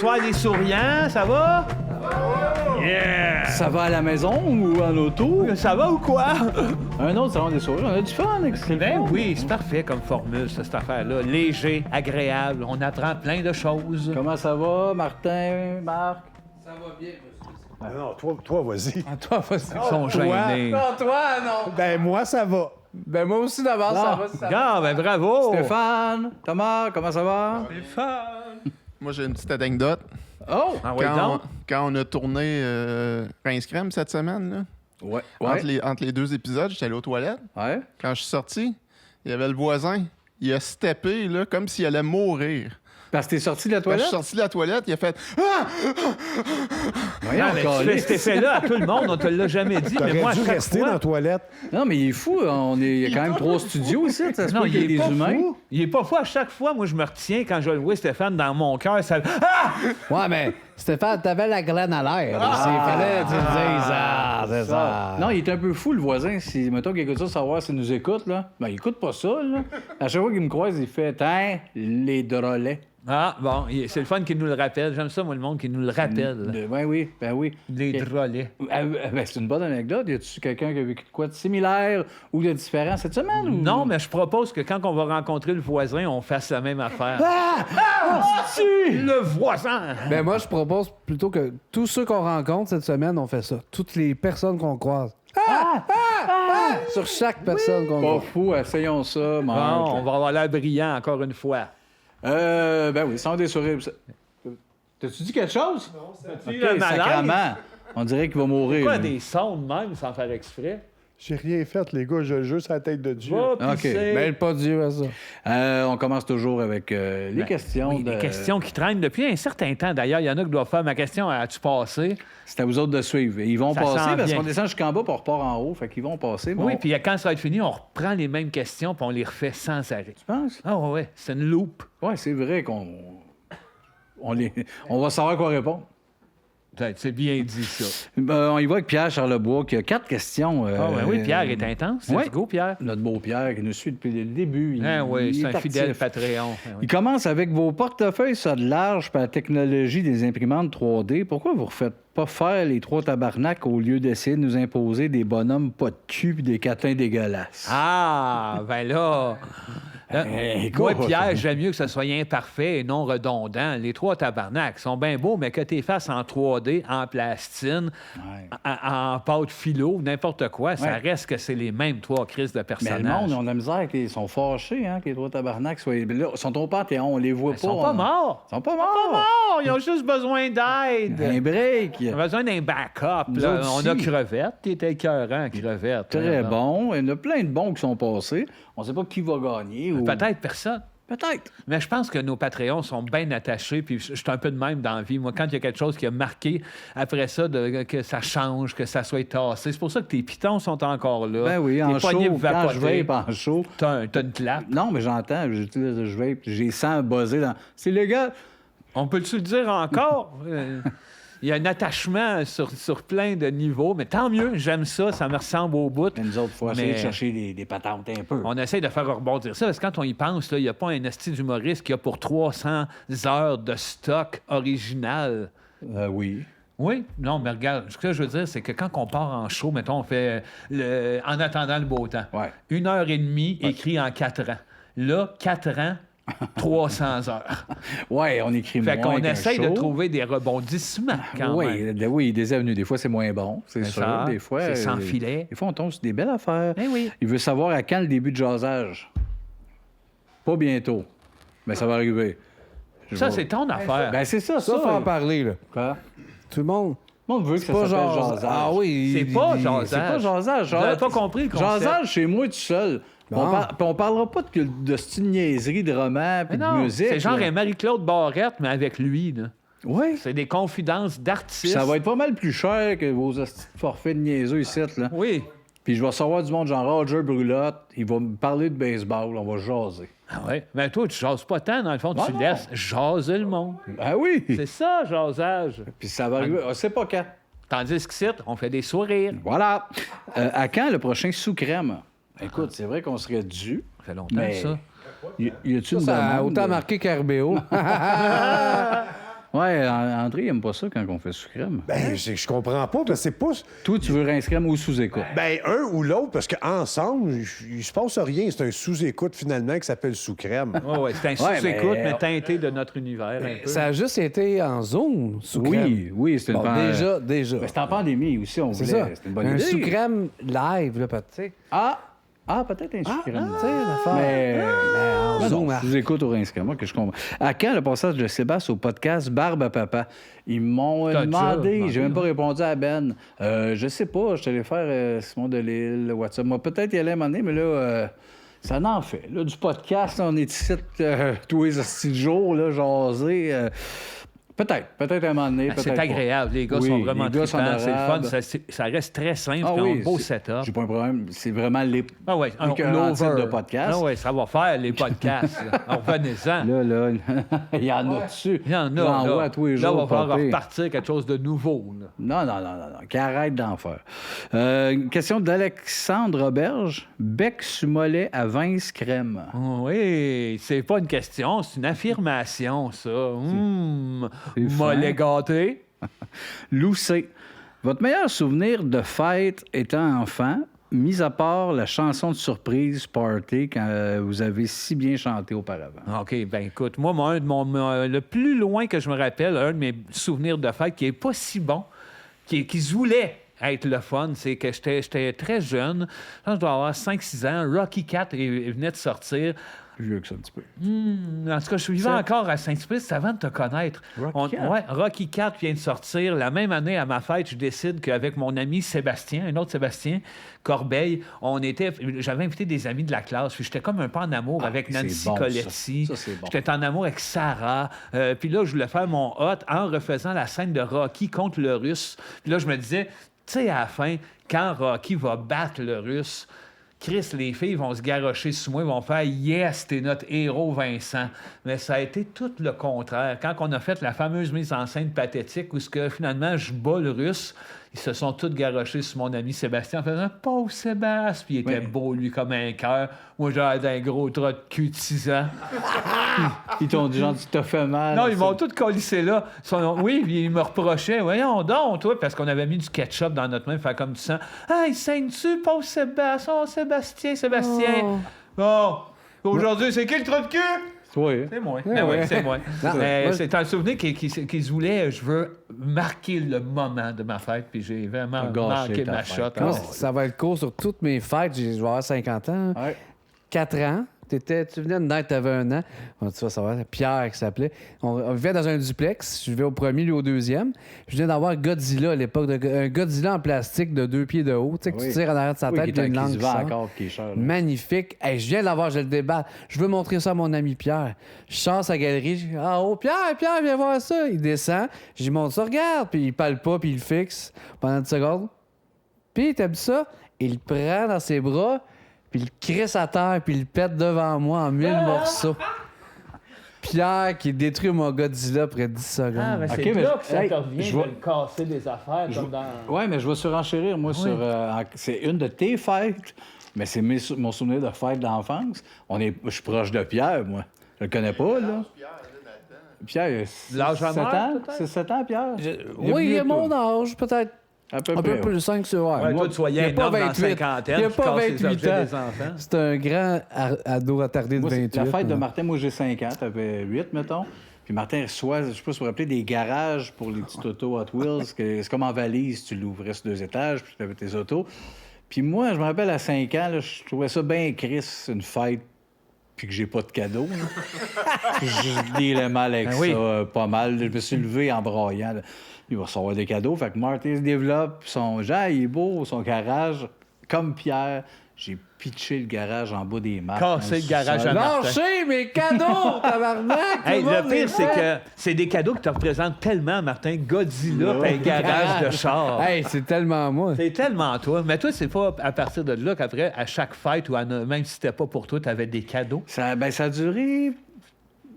Bonsoir les souriants, ça va? Yeah! Ça va à la maison ou en auto? Ça va ou quoi? Un autre salon des sourires. On a du fun avec ce Ben oui, c'est parfait comme formule, cette affaire-là. Léger, agréable, on apprend plein de choses. Comment ça va, Martin, Marc? Ça va bien, monsieur. Non, toi, vas-y. Toi, vas-y. Ils sont gênés. Non, toi, non. Ben, moi, ça va. Ben, moi aussi, d'abord, ça va. Ça va. Ah, ben bravo! Stéphane, Thomas, comment ça va? Moi, j'ai une petite anecdote. Oh! Ah oui, donc? Quand on a tourné Rince Crème cette semaine, là, Ouais. entre les deux épisodes, j'étais allé aux toilettes. Ouais. Quand je suis sorti, il y avait le voisin. Il a steppé là, comme s'il allait mourir. Parce que t'es sorti de la Quand je toilette? suis sorti de la toilette, il a fait Ah! Voyons, Non, mais tu fais câlisse. cet effet-là à tout le monde, on te l'a jamais dit, mais T'aurais moi, à dû chaque rester fois... dans la toilette. Non, mais il est fou. Il y a quand même 3 studios ici. Ça se Non, peut qu'il y ait il est des pas humains. fou. Il est pas fou. À chaque fois, moi, je me retiens quand je le vois, Stéphane, dans mon cœur. Ça... Ah! Ouais, mais Stéphane, t'avais la graine à l'air. Il fallait que tu le dises. Ah, c'est ça. Non, il est un peu fou, le voisin. Si, mettons qu'il écoute ça, savoir s'il nous écoute, là. Ben, il écoute pas ça, là. À chaque fois qu'il me croise, il fait « Tiens, les drôlets. Ah, bon, c'est le fun qu'il nous le rappelle. J'aime ça, moi, le monde qui nous le rappelle. Ben oui, ben oui. Les drôlets. Ben, c'est une bonne anecdote. Y a-tu quelqu'un qui a vécu de quoi de similaire ou de différent cette semaine? Ou... Non, mais je propose que quand on va rencontrer le voisin, on fasse la même affaire. Le voisin! Ben moi, je propose plutôt que tous ceux qu'on rencontre cette semaine, on fait ça. Toutes les personnes qu'on croise. Sur chaque personne qu'on Pas croise. fou, essayons ça, Marc. Bon, on va avoir l'air brillant encore une fois. Ben oui, sans des sourires. T'as-tu dit quelque chose? Non, c'est le malaise. sacrément. On dirait qu'il va mourir. Pourquoi là. des sons de même sans faire exprès? J'ai rien fait, les gars. Je juste à la tête de Dieu. Va pisser. Mêle pas Dieu à ça. On commence toujours avec les questions. Oui, de... des questions qui traînent depuis un certain temps. D'ailleurs, il y en a qui doivent faire ma question. As-tu passé? C'est à vous autres de suivre. Ils vont Ça s'en passer parce vient. qu'on descend jusqu'en bas puis on repart en haut. Fait qu'ils vont passer. mais Oui, on- puis quand ça va être fini, on reprend les mêmes questions puis on les refait sans arrêt. Tu penses? Ah ouais, c'est une loupe. Ouais, c'est vrai qu'on... On va savoir quoi répondre. C'est bien dit, ça. On y va avec Pierre Charlebois qui a 4 questions. Ah ouais, oui, Pierre est intense. ouais. Let's go, Pierre. Notre beau Pierre qui nous suit depuis le début. Ah oui, il c'est est un fidèle actif. Patreon. Ah oui. Il commence avec vos portefeuilles, ça de large, par la technologie des imprimantes 3D. Pourquoi vous ne refaites pas faire les 3 tabarnaks au lieu d'essayer de nous imposer des bonhommes pas de cul et des catins dégueulasses? Ah, ben là... écoute. Moi, Pierre, j'aime mieux que ce soit imparfait et non redondant. Les 3 tabarnaks sont bien beaux, mais que tu les fasses en 3D, en plastine, Ouais. en pâte philo, n'importe quoi, ça Ouais. reste que c'est les mêmes 3 crises de Mais personnages. le monde, on a misère, ils sont fâchés, hein, que les 3 tabarnaks soient... Là, ils sont au Panthéon, on les voit Ils sont pas morts. Ils sont pas Pas morts. morts, ils ont juste besoin d'aide. Un break. On a besoin d'un backup. Nous là. autres On a aussi. Crevette. T'étais écœurant, Crevette. Très Là. bon. Il y en a plein de bons qui sont passés. On sait pas qui va gagner. Ou... Peut-être personne. Peut-être. Mais je pense que nos Patreons sont bien attachés, puis je suis un peu de même dans la vie. Moi, quand il y a quelque chose qui a marqué, après ça, que ça change, que ça soit tassé, c'est pour ça que tes pitons sont encore là. Ben oui, en Tes show, poignées quand je vapotées. vape en show. T'as une clap. Non, mais j'entends, je vape, j'ai 100 buzzés dans... C'est légal. On peut-tu le dire encore? Il y a un attachement sur plein de niveaux, mais tant mieux, j'aime ça, ça me ressemble au bout. Mais nous autres, il faut essayer Mais- de chercher des patentes un peu. On essaie de faire rebondir ça, parce que quand on y pense, là, il n'y a pas un esti d'humoriste qui a pour 300 heures de stock original. Oui. Oui, non, mais regarde, ce que je veux dire, c'est que quand on part en show, mettons, on fait En attendant le beau temps. Ouais. 1h30 écrit en 4 ans. Là, 4 ans, 300 heures. Ouais, on écrit Fait moins qu'on qu'un essaye de show. trouver des rebondissements quand même. Oui, des avenues. Des fois, c'est moins bon, c'est C'est sûr. ça, Des fois, c'est sans filet. Des fois, on tombe sur des belles affaires. Eh oui. Il veut savoir à quand le début de jasage. Pas bientôt, mais ça va arriver. Ça, c'est ton affaire. Ben, c'est ça, Ça, faut en parler, là. Quoi? Tout le monde. Le monde veut que ça Pas s'appelle genre. jasage. Ah oui. C'est pas il- jasage. C'est pas jasage. Vous n'avez pas compris le concept. Jasage, chez moi tout seul. Bon. Puis on parlera pas de cette niaiserie de romans Mais puis de non, musique. c'est genre là. un Marie-Claude Barrette, mais avec lui. Là. Oui. C'est des confidences d'artistes. Ça va être pas mal plus cher que vos hosties de forfaits de niaiseux ici, là. Oui. Puis je vais recevoir du monde genre Roger Brulotte. Il va me parler de baseball. On va jaser. Ah ouais. Mais toi, tu jases pas tant, dans le fond, tu non. laisses jaser le monde. Ah oui! C'est ça, jasage. Puis ça va arriver. On sait pas quand. Tandis qu'ici, on fait des sourires. Voilà. À quand le prochain sous-crème? Écoute, c'est vrai qu'on serait dû. Ça fait longtemps, Mais ça. y a-tu une Ça a demande? autant marqué qu'RBO. Ouais, André, il aime pas ça quand on fait sous-crème. Ben, je comprends pas, parce que c'est pas... Toi, tu veux rince crème ou sous-écoute? Ben, un ou l'autre, parce qu'ensemble, il se passe rien. C'est un sous-écoute, finalement, qui s'appelle sous-crème. Ouais, c'est un sous-écoute, mais- mais teinté de notre univers un peu. Ça a juste été en Zoom, sous crème. Oui, c'était une Bon, déjà. Ben, c'était en pandémie aussi, on C'est voulait. ça. C'était une bonne Un idée. sous-crème live, là, peut-être. Tu sais, Peut-être un sous-crème. l'affaire. Mais en non, Zoom, je vous écoute au rince crème, moi, que je comprends. À quand le passage de Sébastien au podcast Barbe à Papa? Ils m'ont T'as déjà demandé, demandé, j'ai même pas hein? répondu à Ben. Je sais pas, je suis allé faire Simon Delille, le WhatsApp. Moi, peut-être y aller à un moment donné, mais là, ça n'en fait. Là, du podcast, là, on est ici tous les hosties de jour, là, jaser. Peut-être à un moment donné. Ben, c'est peut-être pas. agréable. Les gars Oui, sont vraiment les gars sont trippants, c'est le fun. adorables. Ça reste très simple. Ah puis oui, un beau c'est- setup. J'ai pas un problème. C'est vraiment les. Ah ouais, écœurant type de podcast. Ah ouais, ça va faire les podcasts. là. Revenez-en. Là, il y en a dessus. Il y en a. J'en Là, vois à tous les Là, jours. on va falloir pas pire. repartir quelque chose de nouveau. là. Non. Qui arrête d'en faire. Une question d'Alexandre Auberge. Bec sur mollet à Vince crème. Oui, c'est pas une question, c'est une affirmation, ça. c'est Mollet gâté. Loucé. Votre meilleur souvenir de fête étant enfant, mis à part la chanson de surprise Party quand vous avez si bien chanté auparavant. OK, ben écoute, moi, le plus loin que je me rappelle, un de mes souvenirs de fête qui est pas si bon, qui se voulait être le fun, c'est que j'étais très jeune. Je dois avoir 5-6 ans. Rocky Cat venait de sortir. Plus vieux que ça un petit peu. En tout cas, je vivais encore à Saint-Sulpice avant de te connaître. Rocky Cat? Ouais, Rocky Cat vient de sortir. La même année, à ma fête, je décide qu'avec mon ami Sébastien, un autre Sébastien, Corbeil, j'avais invité des amis de la classe. Puis j'étais comme un peu en amour avec c'est Nancy bon, Coletti. ça, c'est bon. J'étais en amour avec Sarah. Puis là, je voulais faire mon hot en refaisant la scène de Rocky contre le Russe. Puis là, je me disais, tu sais, à la fin, quand Rocky va battre le Russe, Chris, les filles vont se garrocher sous moi, ils vont faire « Yes, t'es notre héros, Vincent ». Mais ça a été tout le contraire. Quand on a fait la fameuse mise en scène pathétique où finalement je bats le Russe, ils se sont tous garrochés sur mon ami Sébastien en faisant « Pauvre Sébastien ». Puis il était beau, lui, comme un cœur. Moi, j'ai l'air d'un gros trot de cul de 6 ans. Ils t'ont dit, genre, tu t'as fait mal. Non, ils m'ont tous collissé là. Oui, puis ils me reprochaient. Voyons donc, toi, parce qu'on avait mis du ketchup dans notre main, faire comme du sang. Hey, saigne-tu, pauvre Sébastien? Oh, Sébastien. Bon, aujourd'hui, c'est qui le trou de cul? Oui. C'est moi. Ouais, Ben oui, ouais. c'est moi. Non, Mais moi, c'est un souvenir qui se voulait. Je veux marquer le moment de ma fête, puis j'ai vraiment Gâché manqué ta ma fête. shot. Moi, Oh, ça va être court sur toutes mes fêtes. Je vais avoir 50 ans. Ouais. 4 ans. Tu venais de naître, tu avais 1 an. On tu vas savoir, Pierre qui s'appelait. On vivait dans un duplex. Je vivais au premier, lui au deuxième. Je venais d'avoir Godzilla à l'époque. Un Godzilla en plastique de 2 pieds de haut. Tu sais, que Oui. tu tires en arrière de sa Oui, tête, qui puis est une langue qui se qui vend sort. encore, qui est cher. là. Magnifique. Hey, je viens de l'avoir, je le déballe. Je veux montrer ça à mon ami Pierre. Je sors sa galerie. Je dis, ah, oh, Pierre, viens voir ça. Il descend. Je lui montre ça, regarde. Puis il parle pas, puis il le fixe pendant 10 secondes. Puis, t'aimes ça? Il le prend dans ses bras, puis il le crisse à terre, puis il le pète devant moi en 1000 morceaux. Pierre qui détruit mon Godzilla après 10 secondes. Ah, mais c'est OK, mais- là que ça hey, te revient je de vois- le casser des affaires comme dans... Oui, mais je vais surenchérir, moi, sur. C'est une de tes fêtes, mais c'est mon souvenir de fête d'enfance. Je suis proche de Pierre, moi. Je le connais pas, là. Pierre, L'âge à 7 mort, ans? peut-être? C'est 7 ans, Pierre? Oui, il est mon âge, peut-être À peu un près. peu plus 5 sur Ouais, moi, toi, tu soyais il y a un pas homme dans la 28. cinquantaine, Il n'y a qui pas casse les 28 objets ans. des enfants. C'est un grand ado attardé de Moi, 28. c'est la fête de là. Martin, moi, j'ai 5 ans. T'avais 8, mettons. Puis Martin reçoit, je sais pas si vous vous rappelez, des garages pour les petites autos Hot Wheels. C'est comme en valise, tu l'ouvrais sur 2 étages, puis tu avais tes autos. Puis moi, je me rappelle, à 5 ans, là, je trouvais ça bien Chris, une fête, puis que j'ai pas de cadeau. là. Je dealais mal avec Ben ça, oui. pas mal. Je me suis levé en braillant. Là. Il va recevoir des cadeaux. Fait que Martin se développe, son genre, il est beau, son garage, comme Pierre. J'ai pitché le garage en bas des marches. Cassé le garage à Martin. Lâchez mes cadeaux, tabarnak! Hey, Tout le le monde les pire, c'est fait. que c'est des cadeaux qui te représentent tellement, Martin. Godzilla, puis un garage de char. Hey, c'est tellement moi. C'est tellement toi. Mais toi, c'est pas à partir de là qu'après, à chaque fête, ou même si c'était pas pour toi, tu avais des cadeaux. Ça a duré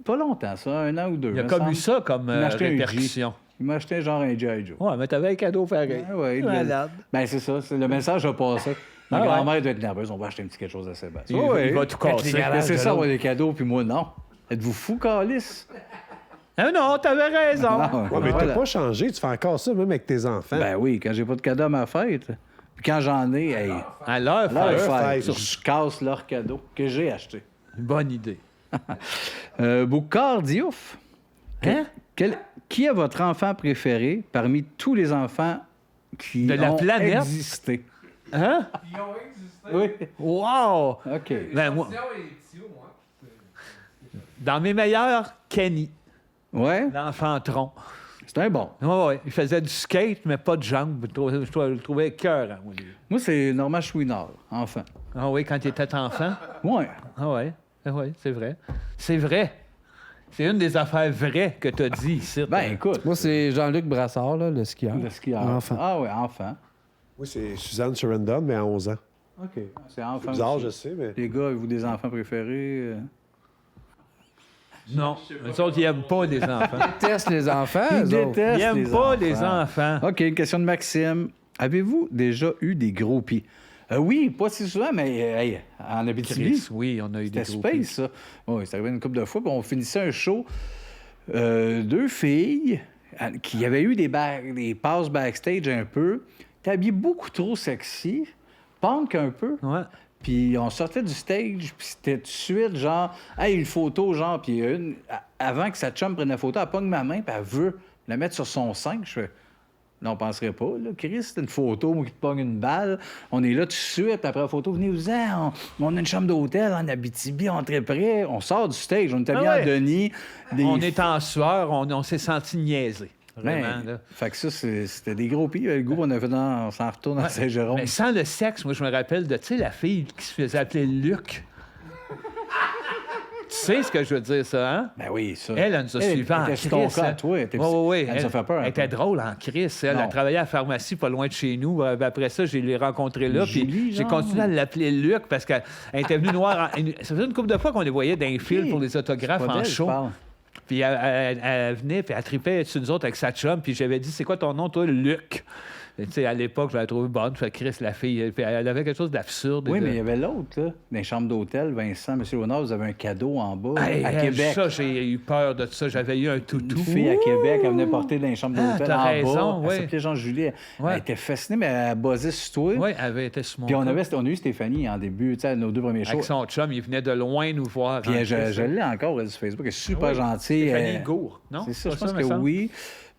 pas longtemps, ça, 1 an ou 2. Il y a comme eu ça comme Il m'a acheté un répercussion. Il m'a acheté genre un G.I. Joe. Ouais, mais t'avais un cadeau pareil. Ouais, Malade. Ben, c'est ça. Le message a passé. Ma Ah ouais. grand-mère doit être nerveuse. On va acheter un petit quelque chose à Sébastien. Il va tout casser. Mais c'est ça, moi, les cadeaux, puis moi, non. Êtes-vous fou, Calice? Ah non, t'avais raison. Non, Ouais, mais voilà. t'as pas changé, tu fais encore ça même avec tes enfants. Ben oui, quand j'ai pas de cadeau à ma fête. Puis quand j'en ai, hey, À l'heure, leur fête. fête, fête. je casse leur cadeau que j'ai acheté. Bonne idée. Boucard Diouf. Hein? Qui est votre enfant préféré parmi tous les enfants qui De la ont planète? existé? Hein? Ils ont existé. Oui. Wow! OK. Ben, moi, Sinon, les petits, moi. dans mes meilleurs, Kenny, Ouais, l'enfant tronc. c'est un bon. Ouais. Il faisait du skate, mais pas de jambes. Je le trouvais cœur. Moi, c'est Normand Chouinard, enfant. Ah oui, quand il était enfant. Ouais. Ah ouais, c'est vrai. C'est vrai. C'est une des affaires vraies que tu as dit ici. Ben, écoute. Moi, c'est Jean-Luc Brassard, là, le skieur. Le skieur. Enfant. Ah ouais, enfant. Oui, c'est Suzanne Sarandon, mais à 11 ans. OK. C'est enfant. C'est bizarre, aussi. je sais, mais... Les gars, avez-vous des enfants préférés? Non, les autres, ils n'aiment pas les enfants. Ils détestent les enfants, Ils eux autres. détestent Ils n'aiment les pas enfants. les enfants. OK, une question de Maxime. Avez-vous déjà eu des gros pieds? Oui, pas si souvent, mais hey, en Abitibi. Chris, oui, on a eu des C'était gros space, ça. Oui, c'est arrivé une couple de fois. Puis on finissait un show. Deux filles qui avaient eu des passes backstage un peu, étaient habillées beaucoup trop sexy, punk un peu. pieds. Ouais. Puis on sortait du stage, puis c'était tout de suite genre, hey, une photo, genre, puis avant que sa chum prenne la photo, elle pogne ma main, puis elle veut la mettre sur son sein. Je fais, non, on penserait pas, là. Chris, c'est une photo, moi qui te pogne une balle. On est là tout de suite, après la photo, venez-vous-en, on a une chambre d'hôtel en Abitibi, on est très près. On sort du stage, on était bien ouais. en Denis. On est en sueur, on s'est senti niaiser. Vraiment, Ben, là. fait que ça, c'était des gros pieds. Le goût, on a fait on s'en retourne à Saint-Jérôme. Mais sans le sexe, moi, je me rappelle de, tu sais, la fille qui se faisait appeler Luc. Tu sais ce que je veux dire, ça, hein? Ben oui, ça. Elle nous a suivis en était sur ton crise. cas, toi. Oui. Elle nous a fait peur. un Elle était peu. drôle en crise. Elle Non. a travaillé à la pharmacie pas loin de chez nous. Après ça, je l'ai rencontrée là. Puis Julie, j'ai genre? continué à l'appeler Luc parce qu'elle était venue noire. Ça faisait une couple de fois qu'on les voyait dans les fils pour les autographes Pas en d'elle, je show. parle. Puis elle venait, puis elle tripait sur nous autres avec sa chum. Puis j'avais dit, c'est quoi ton nom, toi, Luc? Et, tu sais, à l'époque, je l'avais trouvé bonne. Fait que Chris, la fille, puis elle avait quelque chose d'absurde. Oui, et de- mais il y avait l'autre, là. Dans les chambres d'hôtel, Vincent, M. Léonard, vous avez un cadeau en bas, Hey, à Québec. Ça, j'ai eu peur de ça. J'avais eu un toutou. Une fille à Québec, elle venait porter dans les chambres Ah, d'hôtel t'as en raison, bas. oui. Elle s'appelait Jean-Julie. Ouais. Elle était fascinée, mais elle buzzait sur toi. Oui, elle avait été sur mon Puis on cas. a eu Stéphanie en début, tu sais, à nos deux premiers shows. Avec son chum, il venait de loin nous voir. Puis en je Christ. l'ai encore, elle, sur Facebook. Elle est super Oui. gentille. Stéphanie Gourde, non? C'est ça, je Pas pense me que semble? oui.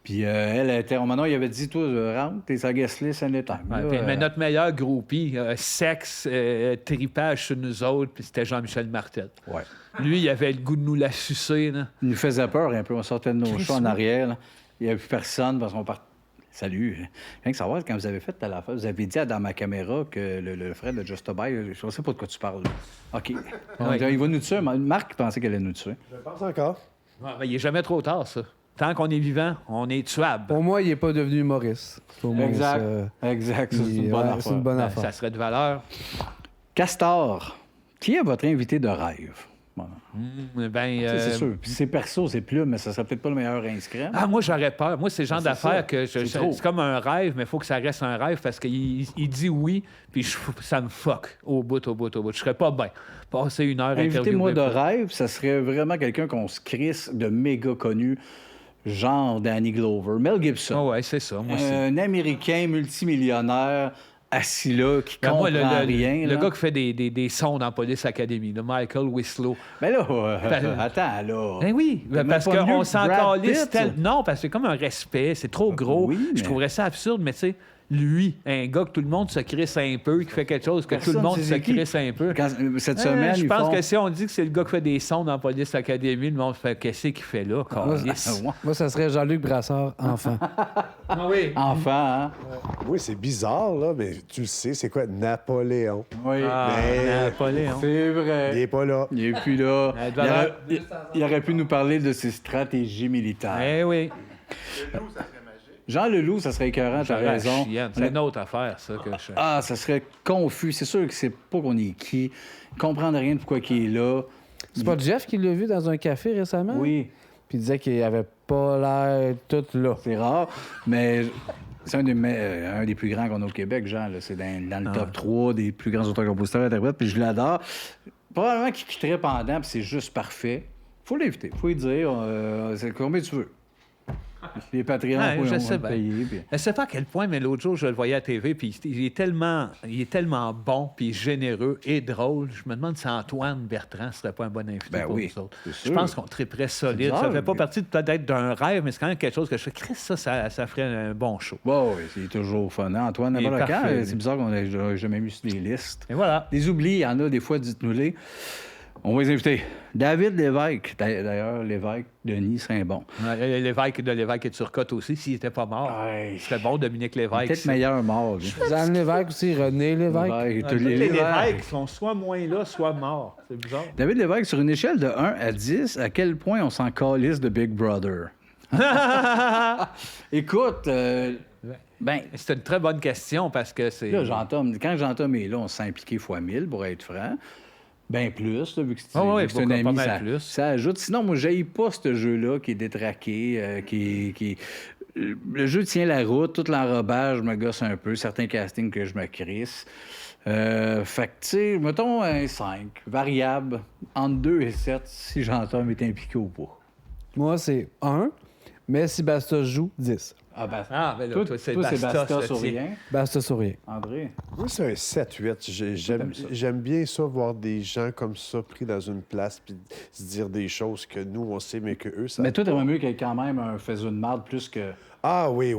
Puis elle était... Maintenant, il avait dit, toi, rentre, t'es sa guest list anytime. Ouais, Là, puis- mais notre meilleur groupie, sexe, tripage sur nous autres, puis c'était Jean-Michel Martel. Ouais. Lui, il avait le goût de nous la sucer. Là. Il nous faisait peur un peu. On sortait de nos Chris, shows en oui. arrière. Là. Il n'y avait plus personne parce qu'on part. Salut. Rien que savoir, quand vous avez fait la affaire, vous avez dit dans ma caméra que le frère de Just a Buy, je ne sais pas de quoi tu parles. OK. Oui. Il va nous tuer. Marc pensait qu'elle allait nous tuer. Je pense encore. Ouais, mais il n'est jamais trop tard, ça. Tant qu'on est vivant, on est tuable. Pour moi, il n'est pas devenu humoriste. Pour moi, Exact. ça- Exact. Ça, c'est une il- bonne ouais, affaire. c'est une bonne Ben, affaire. ça serait de valeur. Castor, qui est votre invité de rêve? Bon, Ben, c'est sûr. Puis c'est perso, c'est plus, mais ça serait peut-être pas le meilleur inscrit. Ah, moi, j'aurais peur. Moi, c'est le genre C'est d'affaires ça. que C'est trop. c'est comme un rêve, mais il faut que ça reste un rêve parce qu'il dit oui, puis ça me fuck au bout. Je serais pas bien. Passer une heure Invitez-moi de interviewer. rêve, ça serait vraiment quelqu'un qu'on se crisse de méga connu, genre Danny Glover, Mel Gibson. Ah ouais, c'est ça, moi aussi. Un Américain multimillionnaire assis là, qui Ben, comprend moi, rien. le là. gars qui fait des sons dans Police Academy, le Michael Winslow. Ben là, Ben, attends, là. Ben oui, T'as parce même pas qu'on mieux s'en Brad calisse Pitt? Non, parce que c'est comme un respect, c'est trop gros. oui, Je mais- trouverais ça absurde, mais tu sais, lui, un gars que tout le monde se crisse un peu, qui fait quelque chose que tout Personne le monde sait se c'est qui. crisse un peu. Cette semaine, Je ils pense font... que si on dit que c'est le gars qui fait des sons dans Police Academy, le monde fait qu'est-ce qu'il fait là, câlisse? Ouais. Moi, ça serait Jean-Luc Brassard, enfant. Ah oui. Enfant, hein? Oui, c'est bizarre, là, mais tu le sais, c'est quoi? Napoléon. Oui. Ah, Mais- Napoléon. C'est vrai. Il est pas là. Il n'est plus là. Elle doit avoir- Il aurait pu nous parler de ses stratégies militaires. Eh oui. Jean Leloup, ça serait écœurant, t'as J'aurais la raison. chienne. C'est une autre affaire, ça. Que je... Ah, ça serait confus. C'est sûr que c'est pas qu'on est qui. Comprendre rien de pourquoi il est là. C'est pas Jeff qui l'a vu dans un café récemment? Oui, Puis il disait qu'il avait pas l'air tout là. c'est rare, mais c'est un des plus grands qu'on a au Québec, Jean. Là. C'est dans le top 3 des plus grands auteurs-compositeurs interprètes, puis je l'adore. Probablement qu'il quitterait pendant, puis c'est juste parfait. Faut l'inviter. Faut lui dire, c'est combien tu veux. Les Patreons, Ouais, on je va sais le bien. payer. Puis... Je ne sais pas à quel point, mais l'autre jour, je le voyais à la TV, puis il est tellement bon, puis généreux et drôle. Je me demande si Antoine Bertrand ne serait pas un bon invité Ben pour oui, nous autres. c'est Je sûr. pense qu'on triperait solide. bizarre, Ça ne fait pas mais- partie peut-être d'un rêve, mais c'est quand même quelque chose que je fais. Chris, ça ferait un bon show. Bon, oui, c'est toujours fun. Hein? Antoine, Il est n'importe quand, parfait, c'est bizarre qu'on n'ait jamais mis sur des listes. Et voilà. Les oublis, il y en a des fois, dites-nous-les. On va les inviter. David Lévesque. D'ailleurs, Lévesque, Denis Saint-Bon. L'évêque de l'évêque et de Turcotte aussi, s'il n'était pas mort. Ouais. Ce serait bon, Dominique Lévesque. Peut-être meilleur mort. lui. Jeanne Lévesque aussi, René Lévesque. Lévesque, Tous les Lévesque. évêques sont soit moins là, soit morts. C'est bizarre. David Lévesque, sur une échelle de 1 à 10, à quel point on s'en calisse de Big Brother? Écoute, ben, C'est une très bonne question parce que c'est. là, quand Jean-Tom est là, on se sent impliqué fois 1000, pour être franc. Ben plus, là, vu que c'est Ah oui, vu que c'est un pas ami, mal ça, plus. ça ajoute. Sinon, moi, je pas ce jeu-là qui est détraqué, Le jeu tient la route, tout l'enrobage me gosse un peu, certains castings que je me crisse. Fait que, tu sais, mettons un 5, variable, entre 2 et 7, si Jean-Tom est impliqué ou pas. Moi, c'est 1, mais si Bastos joue, 10. Ah, ben, Ah, ben là, toi, c'est c'est Bastos, Basta le sur tien. rien. Bastos sur rien. André? Moi, c'est un 7-8. J'aime bien ça, voir des gens comme ça pris dans une place puis se dire des choses que nous, on sait, mais que eux, ça... Mais toi, t'aimerais mieux qu'il y ait quand même un faisceau de marde plus que... Ah oui.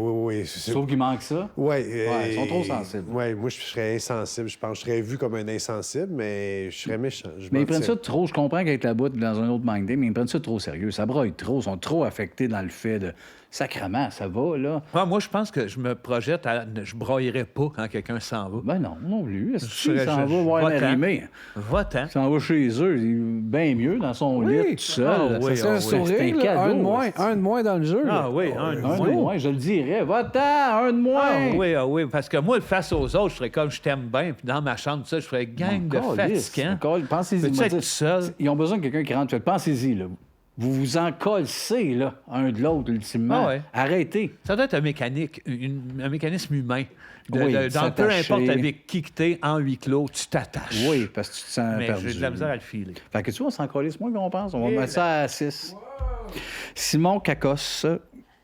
Sauf qu'il manque ça. Ouais, ils sont trop sensibles. Oui, moi, je serais insensible. Je pense que je serais vu comme un insensible, mais je serais méchant. Mais ils prennent ça trop... Je comprends qu'avec la boîte dans un autre Mind Day, mais ils prennent ça trop sérieux. Ça broye trop. Ils sont trop affectés dans le fait de... Sacrement, ça va, là. Ah, moi, je pense que je me projette à. Je broyerais pas quand quelqu'un s'en va. Ben non plus. Est-ce Je qu'il serais- s'en je- va voir va-t'en. l'arrimée? Va-t'en. Il s'en va chez eux, il est bien mieux dans son lit, tout seul. Ah oui, C'est ah un oui. sourire, C'est un là, cadeau, un de moins dans le jeu. là. Ah oui, Un de moins, je le dirais. Va-t'en, un de moins! Ah oui, parce que moi, face aux autres, je serais comme je t'aime bien, puis dans ma chambre, tout ça, je ferais gang de fatigants. Pensez-y. Peux-tu moi, être dire, tout seul? Ils ont besoin de quelqu'un qui rentre. Fait, pensez-y, là. Vous vous en collez, là, un de l'autre, ultimement. Ah ouais. Arrêtez. Ça doit être un mécanisme humain. Oui, Dans peu s'attacher. importe avec qui que t'es, en huis clos, tu t'attaches. Oui, parce que tu te sens Mais perdu. j'ai de la misère à le filer. Fait que tu vois, on s'en calisse moins qu'on pense. On va mettre ça à 6. Simon Cacos,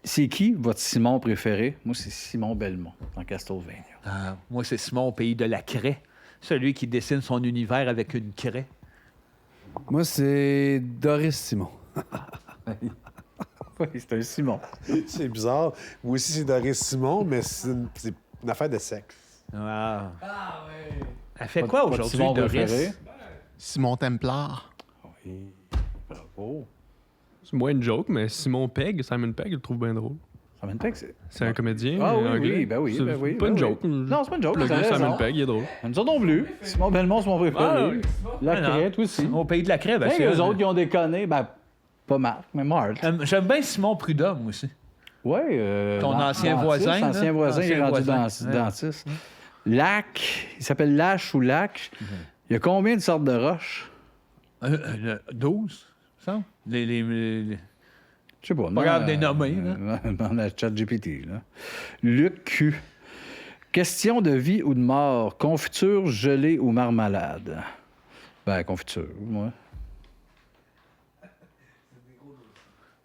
c'est qui votre Simon préféré? Moi, c'est Simon Belmont, dans Castlevania. Ah, moi, c'est Simon au pays de la craie. Celui qui dessine son univers avec une craie. Moi, c'est Doris Simon. Oui, c'est un Simon. C'est bizarre. Moi aussi, c'est Doris Simon, mais c'est une affaire de sexe. Ah. Elle fait quoi Votre aujourd'hui, Simon Doris? préféré? Simon Templar. Oui. Bravo. C'est moins une joke, mais Simon Simon Pegg, je le trouve bien drôle. Ça mène pas que c'est... C'est un comédien Ah oui, anglais. oui, ben oui, C'est ben oui. pas ben une oui. joke. Non, c'est pas une joke. Le t'as gars raison. Simon Pegg, il est drôle. Nous autres non plus. Simon Belmont, c'est mon préféré. Ah, oui. La Ah, non. crête aussi. Au pays de la craie, ben, Ben, c'est eux autres qui ont déconné, ben, pas Marc, mais Marc. J'aime bien Simon Prudhomme aussi. Oui. Ton ancien voisin, là. Ancien voisin, il est Ancien rendu voisin. Ouais. dentiste. Lac, il s'appelle Lache ou Lac. Il y a combien de sortes de roches? 12, ça? Je sais pas. Pas grave de les nommer, Dans la chat GPT, là. Luc Q. Question de vie ou de mort. Confiture, gelée ou marmalade? Ben, confiture, moi.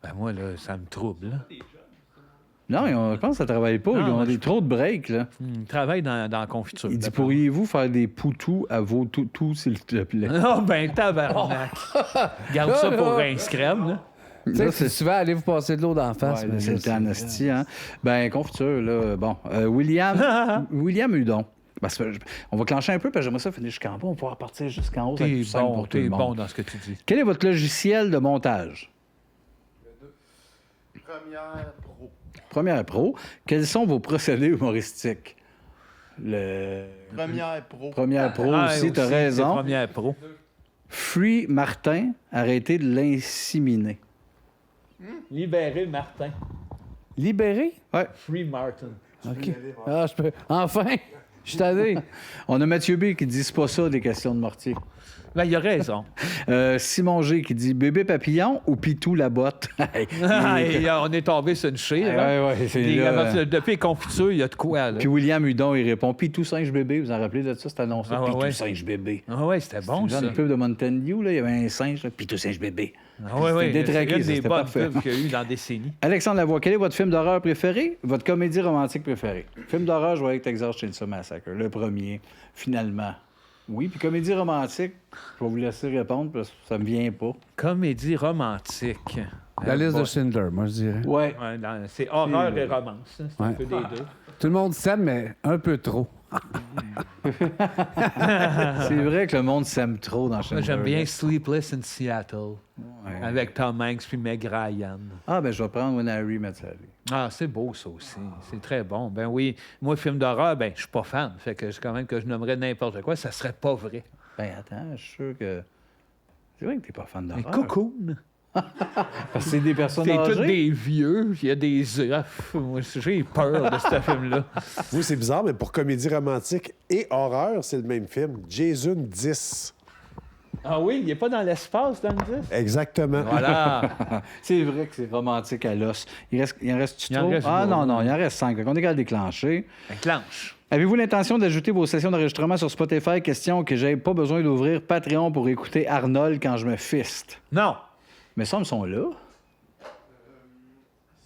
Ben moi, là, ça me trouble. Là. Non, je pense que ça travaille pas. Non, Ils ont moi, trop de breaks, là. Il travaille dans la confiture. Il dit, d'après moi. pourriez-vous faire des poutous à vos toutous, s'il te plaît? Oh, ben, tabarnak. Garde ça pour Rince Crème, là. Tu sais, si tu vas aller vous passer de l'eau d'en face. Ouais, mais c'est là, le temps d'Anastie, hein? Ben, confiture, là. Bon. William Hudon. Ben, on va clencher un peu, parce que j'aimerais ça finir jusqu'en bas. On va pouvoir partir jusqu'en haut. Ça va être T'es plus simple bon, pour tout le t'es monde. bon dans ce que tu dis. Quel est votre logiciel de montage? Première pro. Première Pro. Quels sont vos procédés humoristiques? Première pro. Première Pro Ah, aussi, t'as c'est raison. Première pro. Free Martin, arrêtez de l'inséminer. Libérer Martin. Libéré? Ouais. Free Martin. OK. Ah, je peux... Enfin! Je suis allé. On a Mathieu B qui dit c'est pas ça des questions de mortier. Ben, il a raison. Simon G qui dit bébé papillon ou Pitou la botte. Hey, Et, on est tombé sur une chire. hein. ouais, c'est Les- là, Depuis les confitures, il y a de quoi, là. Puis William Hudon, il répond Pitou singe bébé. Vous en rappelez de ça, cette annonce-là? Ah, ouais, Pitou ouais. singe bébé. Ah ouais, c'était bon, Dans ça. le pub de Mountain Dew, là, il y avait un singe, là, Pitou singe bébé. Ah, oui, oui. détraqué, C'est une ça, des c'était bonnes parfait. pubs qu'il y a eu dans la décennie. Alexandre Lavoie, quel est votre film d'horreur préféré? Votre comédie romantique préférée? Film d'horreur, je voyais que Texas Chainsaw Massacre, le premier, finalement. Oui, puis comédie romantique, je vais vous laisser répondre parce que ça me vient pas. Comédie romantique. La liste de Schindler, moi, je dirais. Ouais. Ouais, c'est horreur et romance. hein. C'est un Ouais. peu des deux. Tout le monde s'aime, mais un peu trop. C'est vrai que le monde s'aime trop dans Moi, Schindler. j'aime bien Sleepless in Seattle Ouais. avec Tom Hanks puis Meg Ryan. Ah, ben je vais prendre When Harry Met Sally. Ah, c'est beau, ça aussi. C'est très bon. Ben oui, moi, film d'horreur, ben je suis pas fan. Fait que quand même que je nommerais n'importe quoi, ça serait pas vrai. Ben attends, je suis sûr que... C'est vrai que t'es pas fan Mais d'horreur. Cocoon, Parce que c'est des personnes c'est tous âgées. des vieux, il y a des œufs. Moi, j'ai peur de ce film-là. Vous, c'est bizarre, mais pour comédie romantique et horreur, c'est le même film. Jason 10. Ah oui, il est pas dans l'espace dans le 10? Exactement. Voilà. C'est vrai que c'est romantique à l'os. Il en reste-tu Il en trop? reste Ah pas, non, il en reste 5. On est qu'à le déclencher. Clenche. Avez-vous l'intention d'ajouter vos sessions d'enregistrement sur Spotify? Question que j'ai pas besoin d'ouvrir Patreon pour écouter Arnold quand je me fiste. Non. Mais ça, ils sont là.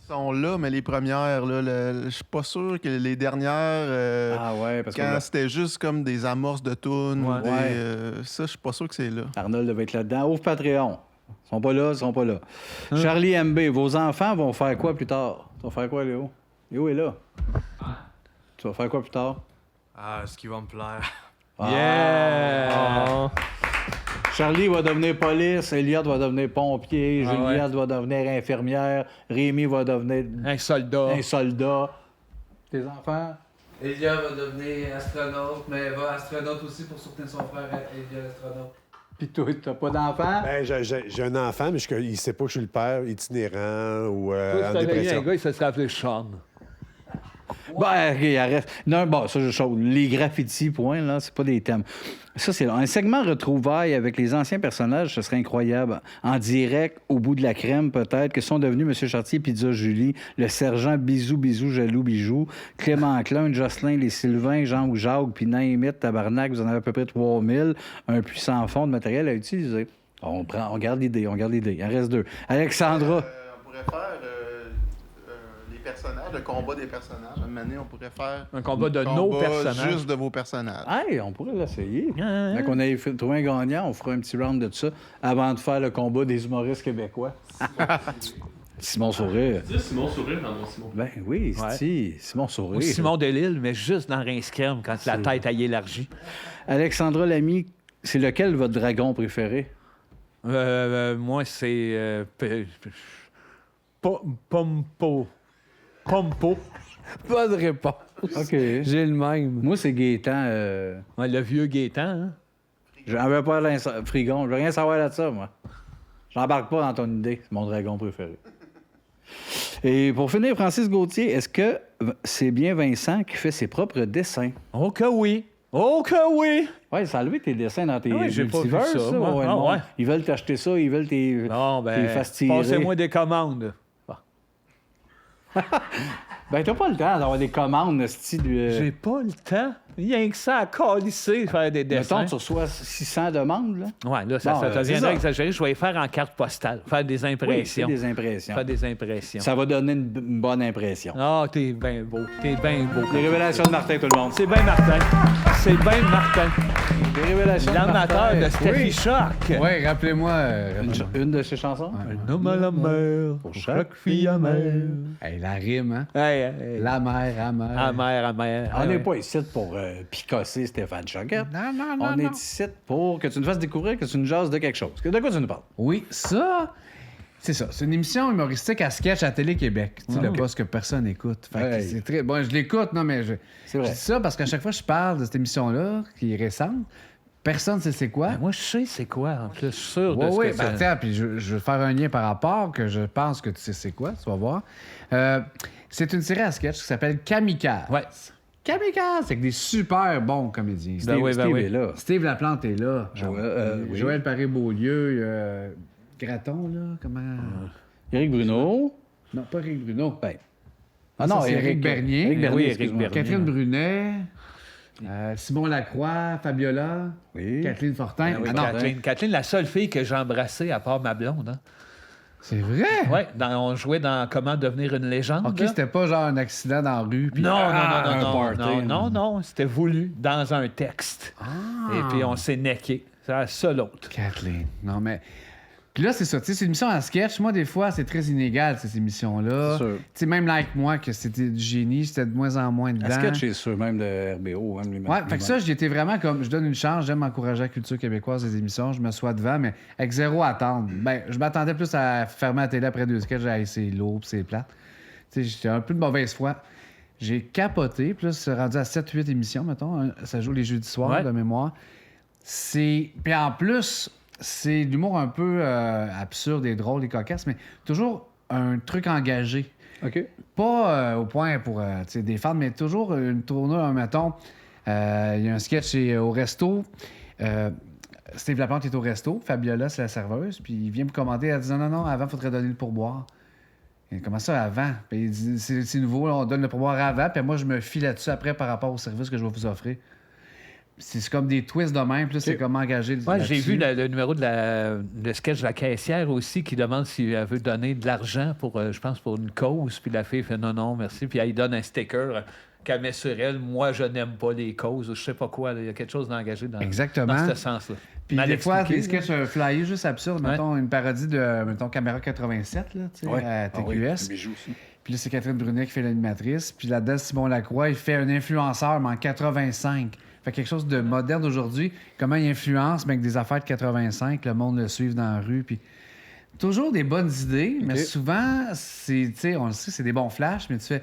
Ils sont là, mais les premières, là, je suis pas sûr que les dernières, Ah ouais, parce quand que c'était juste comme des amorces de tunes, Ouais. ça, je suis pas sûr que c'est là. Arnold devait être là-dedans. Ouvre Patreon. Ils sont pas là, ils sont pas là. Charlie MB, vos enfants vont faire quoi plus tard? Tu vas faire quoi, Léo? Léo est là. Tu vas faire quoi plus tard? Ah, ce qui va me plaire. Yeah! Charlie va devenir police, Elliot va devenir pompier, Ah ouais. Juliette va devenir infirmière, Rémi va devenir Un soldat. un soldat. Tes enfants? Elia va devenir astronaute, mais elle va astronaute aussi pour soutenir son frère Elia l'astronaute. Puis toi, t'as pas d'enfants? Ben, j'ai un enfant, mais il sait pas que je suis le père itinérant ou Toi, en si t'avais eu un dépression. gars, il se serait appelé Sean. Ben, OK, arrête. Non, bon, ça, les graffitis, point, là, c'est pas des thèmes. Ça, c'est un segment retrouvailles avec les anciens personnages, ce serait incroyable. En direct, au bout de la crème, peut-être, que sont devenus M. Chartier, Pizza Julie, le sergent Bisou, Bisou, Jaloux, Bijou, Clément Klein, Jocelyn, les Sylvains, Jean ou Jacques, puis Naïmite, Tabarnak, vous en avez à peu près 3000, un puissant fond de matériel à utiliser. On garde l'idée, Il en reste 2. Alexandra. On pourrait faire les personnages, le combat des personnages. À un moment donné, on pourrait faire Un combat de nos personnages. juste de vos personnages. Hey, on pourrait l'essayer. Ah, Quand on ait trouvé un gagnant, on fera un petit round de ça avant de faire le combat des humoristes québécois. Simon Sourire. Dis Simon Sourire dans mon Simon. Ben oui, Ouais. c'est Simon Sourire. Ou Simon Delille, mais juste dans Rince Crème, quand la tête a élargie. Alexandra Lamy, c'est lequel votre dragon préféré? Moi, c'est... Pompo. Pompo. Pas de réponse. OK. J'ai le même. Moi, c'est Gaétan. Ouais, le vieux Gaétan, hein? J'en veux pas Frigon. Je veux rien savoir de ça, moi. J'embarque pas dans ton idée. C'est mon dragon préféré. Et pour finir, Francis Gauthier, est-ce que c'est bien Vincent qui fait ses propres dessins? Oh que oui! Oh que oui! Oui, ça a levé tes dessins dans tes Ah oui, j'ai pas vu multiverses, ça, moi. ouais, Ah le monde. ouais. Ils veulent t'acheter ça, ils veulent tes Bon, ben, fasses tirer. passez-moi des commandes. Ben, t'as pas le temps d'avoir des commandes, style. J'ai pas le temps. Rien que ça à calisser, faire des dessins. Mettons, tu reçois 600 demandes, là. Ouais, là, ça, Bon, ça c'est deviendrait ça. exagéré. Je vais les faire en carte postale, faire des Oui, impressions. c'est des impressions. Faire des impressions. Ça va donner une bonne impression. Ah, t'es bien beau. T'es bien beau. Les révélations de Martin, tout le monde. C'est bien Martin. C'est bien Martin. Les révélations de L'amateur Martin. de Steffi Oui. Choc. Oui, rappelez-moi. Une de ses chansons? Un homme à la mer, pour chaque fille amère. Hey, la rime, hein? Hey, hey. La mère, amère. Amère. On n'est pas ici pour picasser Stéphane Choquette. Non, On est ici pour que tu nous fasses découvrir que tu nous jases de quelque chose. De quoi tu nous parles? Oui, ça, c'est ça. C'est une émission humoristique à sketch à Télé-Québec. Tu sais, le poste que personne n'écoute. Fait que Hey. c'est très... Bon, je l'écoute, non, mais C'est je vrai. dis ça parce qu'à chaque fois que je parle de cette émission-là, qui est récente, personne ne sait c'est quoi. Ben, moi, je sais c'est quoi, en plus. Je suis sûr de Oui, ce oui, que ben, ça... tiens, puis je veux faire un lien par rapport que je pense que tu sais c'est quoi, tu vas voir. C'est une série à sketch qui s'appelle Kamikaze. Ouais. Kamikaze, c'est avec des super bons comédiens. Ben oui, Steve oui. est là. Steve Laplante est là. Oui. Joël Paré-Beaulieu, il y a Graton, là, comment... Éric Bruno. Non, pas Éric Bruno. Ben. Ça, c'est Éric Bernier. Éric Bernier, Oui, Éric excuse-moi. Bernier. Catherine Brunet. Simon Lacroix, Fabiola, Oui. Kathleen Fortin. oui, Ah non, Kathleen, la seule fille que j'ai embrassée à part ma blonde. Hein. c'est vrai? Ouais, on jouait dans Comment devenir une légende. OK, là. c'était pas genre un accident dans la rue. Puis... Non, un non, party. non, c'était voulu dans un texte. Et puis on s'est necké. C'est la seule autre. Kathleen. Non, mais. Puis là, c'est ça. Tu sais, c'est une émission en sketch. Moi, des fois, c'est très inégal, ces émissions-là. C'est sûr. Tu sais, même Like Moi, que c'était du génie, c'était de moins en moins dedans. Un sketch, c'est sûr, même de RBO. Hein, Ouais, fait que ça, j'y étais vraiment comme. Je donne une chance, j'aime encourager la culture québécoise des émissions, je me sois devant, mais avec zéro attendre. Ben, je m'attendais plus à fermer la télé après 2 sketchs, j'ai c'est lourd, puis c'est plate. Tu sais, j'étais un peu de mauvaise foi. J'ai capoté, puis là, c'est rendu à 7-8 émissions, mettons. Ça joue les jeudis soirs, Ouais. de mémoire. Puis en plus, c'est de l'humour un peu absurde et drôle et cocasse, mais toujours un truc engagé. OK. Pas au point pour tu sais, défendre, mais toujours une tournure, mettons. Il y a un sketch au resto. Steve Laplante est au resto. Fabiola, c'est la serveuse. Puis il vient me commander. Elle dit non, avant, il faudrait donner le pourboire. Et comment ça, avant? Puis il dit c'est nouveau, là, on donne le pourboire avant. Puis moi, je me file là-dessus après par rapport au service que je vais vous offrir. C'est comme des twists de même. Puis là, c'est comme engagé. Ouais, j'ai là-dessus. vu le numéro de le sketch de la caissière aussi qui demande si elle veut donner de l'argent pour, je pense, pour une cause. Puis la fille fait non, merci. Puis elle donne un sticker qu'elle met sur elle. Moi, je n'aime pas les causes. Je sais pas quoi. Il y a quelque chose d'engagé Exactement. dans ce sens-là. Puis Mal des fois, expliqué, les sketchs flyés juste absurdes. Ouais. Mettons une parodie de mettons, Caméra 87 là, tu sais, Ouais. à TQS. Bijou aussi. Puis là, c'est Catherine Brunet qui fait l'animatrice. Puis là-dedans, Simon Lacroix, il fait un influenceur, mais en 85. Fait quelque chose de moderne d'aujourd'hui. Comment il influence, mais avec des affaires de 85, le monde le suit dans la rue. Puis toujours des bonnes idées, mais souvent, c'est, tu sais, on le sait, c'est des bons flashs, mais tu fais,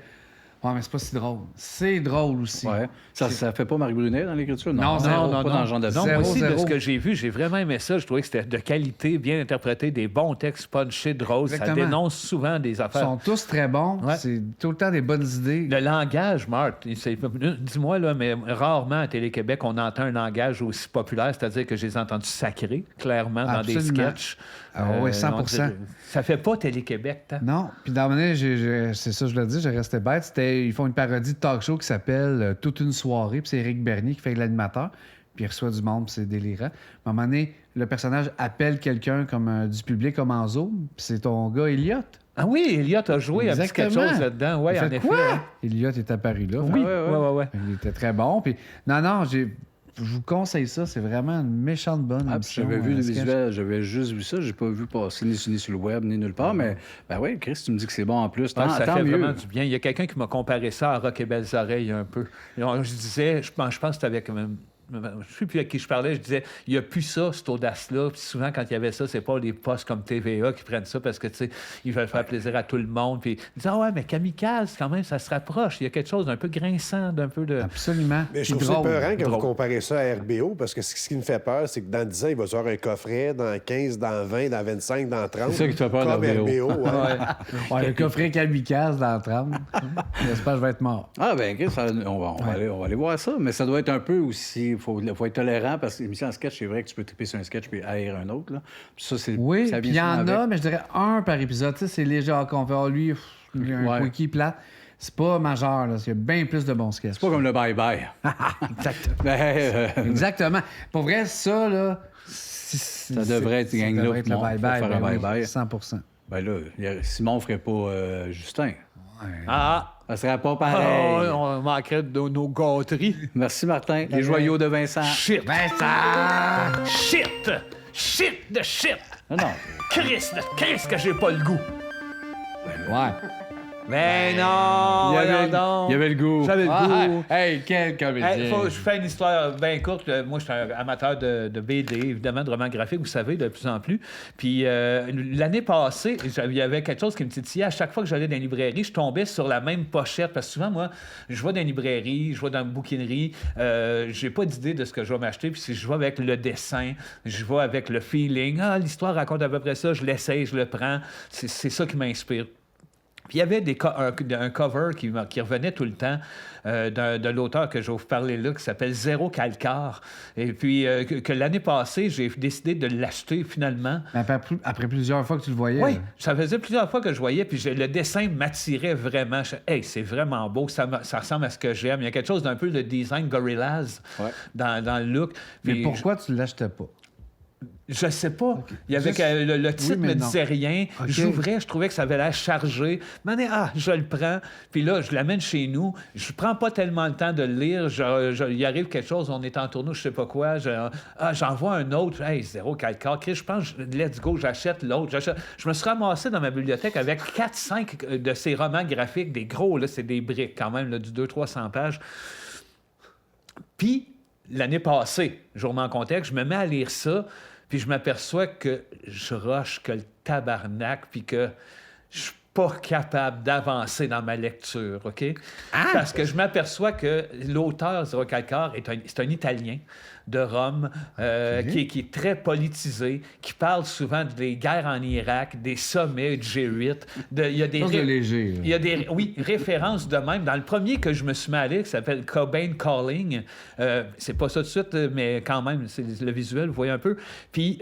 ouais, mais c'est pas si drôle. C'est drôle aussi. Ouais. Ça fait pas Marie Brunet dans l'écriture? Non, zéro, non, pas dans le genre de Non, Zéro, moi aussi, de zéro. ce que j'ai vu, j'ai vraiment aimé ça. Je trouvais que c'était de qualité, bien interprété, des bons textes punchés, drôles. Exactement. Ça dénonce souvent des Ils affaires. sont tous très bons. Ouais. C'est tout le temps des bonnes idées. Le langage, Marc, dis-moi, là, mais rarement à Télé-Québec, on entend un langage aussi populaire, c'est-à-dire que j'ai entendu sacré, clairement, dans des Absolument. sketchs. Ah oui, 100%. on dirait- Ça fait pas Télé-Québec, tant. Non. Puis dans mon c'est ça, je le dis, j'ai resté bête. Ils font une parodie de talk show qui s'appelle Toute une soirée. Puis c'est Éric Bernier qui fait l'animateur. Puis il reçoit du monde, puis c'est délirant. À un moment donné, le personnage appelle quelqu'un comme du public comme en Zoom. Puis c'est ton gars, Elliot. Ah oui, Elliot a joué un petit quelque Exactement. chose là-dedans. Oui, Il en fait effet. quoi? hein. Elliot est apparu là. Oui, Fait- ouais. Il était très bon. Puis non, je vous conseille ça. C'est vraiment une méchante bonne Ah, émission. j'avais vu le sketch. visuel, j'avais juste vu ça, j'ai pas vu passer ni sur le web, ni nulle part, mais ben oui, Chris, tu me dis que c'est bon en plus, tant, Ouais, ça tant fait mieux. vraiment du bien. Il y a quelqu'un qui m'a comparé ça à Rock et Belles Oreilles un peu. Je disais, je pense que c'était avec je ne sais plus à qui je parlais, je disais, il n'y a plus ça, cette audace-là. Puis souvent, quand il y avait ça, c'est pas les postes comme TVA qui prennent ça parce que, tu sais, ils veulent faire plaisir à tout le monde. Puis ils disent, ah ouais, mais Kamikaze, quand même, ça se rapproche. Il y a quelque chose d'un peu grinçant, d'un peu de... Absolument. Mais je Puis trouve ça drôle. peurant quand vous drôle. comparez ça à RBO, parce que ce qui me fait peur, c'est que dans 10 ans, il va se avoir un coffret, dans 15, dans 20, dans 25, dans 30. C'est ça qui te fait peur comme d'RBO. RBO. ouais. Ouais, le coffret kamikaze dans le tram. J'espère que je vais être mort. Ah ben Chris, on va aller voir ça, mais ça doit être un peu aussi, il faut être tolérant, parce que l'émission en sketch, c'est vrai que tu peux triper sur un sketch puis haïr un autre, là. Puis ça, c'est, Oui, ça puis il y souvent en avec. a, mais je dirais un par épisode. Tu sais, c'est léger qu'on fait. Ah, lui, il a un Ouais. quickie plat. C'est pas majeur, là. Il y a bien plus de bons sketchs. C'est pas comme le bye-bye. Exactement. Ben, Exactement. Pour vrai, ça, là. Ça devrait être gang-là Ça devrait être le pour bye-bye. faire un ben oui, bye-bye. 100%. ben là, Simon ferait pas Justin. Ah! Ça serait pas Ah, pareil. on manquerait de nos gâteries. Merci Martin. Les joyaux de Vincent. Shit! Vincent! Shit! Shit de shit! Non, non. Chris que j'ai pas le goût! Ouais. Mais non! Il y voyons donc. avait le goût. J'avais le Ah, goût. hey, quel comédien. Hey, je fais une histoire bien courte. Moi, je suis un amateur de BD, évidemment, de romans graphiques, vous savez, de plus en plus. Puis l'année passée, il y avait quelque chose qui me titillait. À chaque fois que j'allais dans une librairie, je tombais sur la même pochette. Parce que souvent, moi, je vais dans une librairie, je vais dans une bouquinerie, j'ai pas d'idée de ce que je vais m'acheter. Puis si je vais avec le dessin, je vais avec le feeling. Ah, l'histoire raconte à peu près ça, je l'essaye, je le prends. C'est ça qui m'inspire. Puis il y avait un cover qui revenait tout le temps de l'auteur que je vais vous parler là, qui s'appelle Zéro Calcar. Et puis que l'année passée, j'ai décidé de l'acheter finalement. Après plusieurs fois que tu le voyais. Oui, ça faisait plusieurs fois que je voyais, puis le dessin m'attirait vraiment. Hey, c'est vraiment beau, ça ressemble à ce que j'aime. Il y a quelque chose d'un peu de design Gorillaz dans le look. Mais Puis pourquoi tu ne l'achetais pas? Je sais pas. Okay. Il y avait le titre mais me non. disait rien. Okay. J'ouvrais, je trouvais que ça avait l'air chargé. Je le prends. Puis là, je l'amène chez nous. Je prends pas tellement le temps de le lire. Il arrive quelque chose, on est en tournoi, je sais pas quoi. J'envoie un autre. Hey, Zéro Calcar. Je pense, let's go, j'achète l'autre. Je me suis ramassé dans ma bibliothèque avec 4-5 de ces romans graphiques, des gros, là, c'est des briques quand même, là, du 200-300 pages. Puis, l'année passée, jour en contexte, je me mets à lire ça, puis je m'aperçois que je rush que le tabarnak, puis que je suis pas capable d'avancer dans ma lecture, OK? Parce que je m'aperçois que l'auteur, Zéro Calcar, c'est un Italien de Rome, qui est très politisé, qui parle souvent des guerres en Irak, des sommets du G8. Il y a des léger. il y a des références de même. Dans le premier que je me suis mis à lire, qui s'appelle Cobain Calling, c'est pas ça tout de suite, mais quand même, c'est le visuel, vous voyez un peu. Puis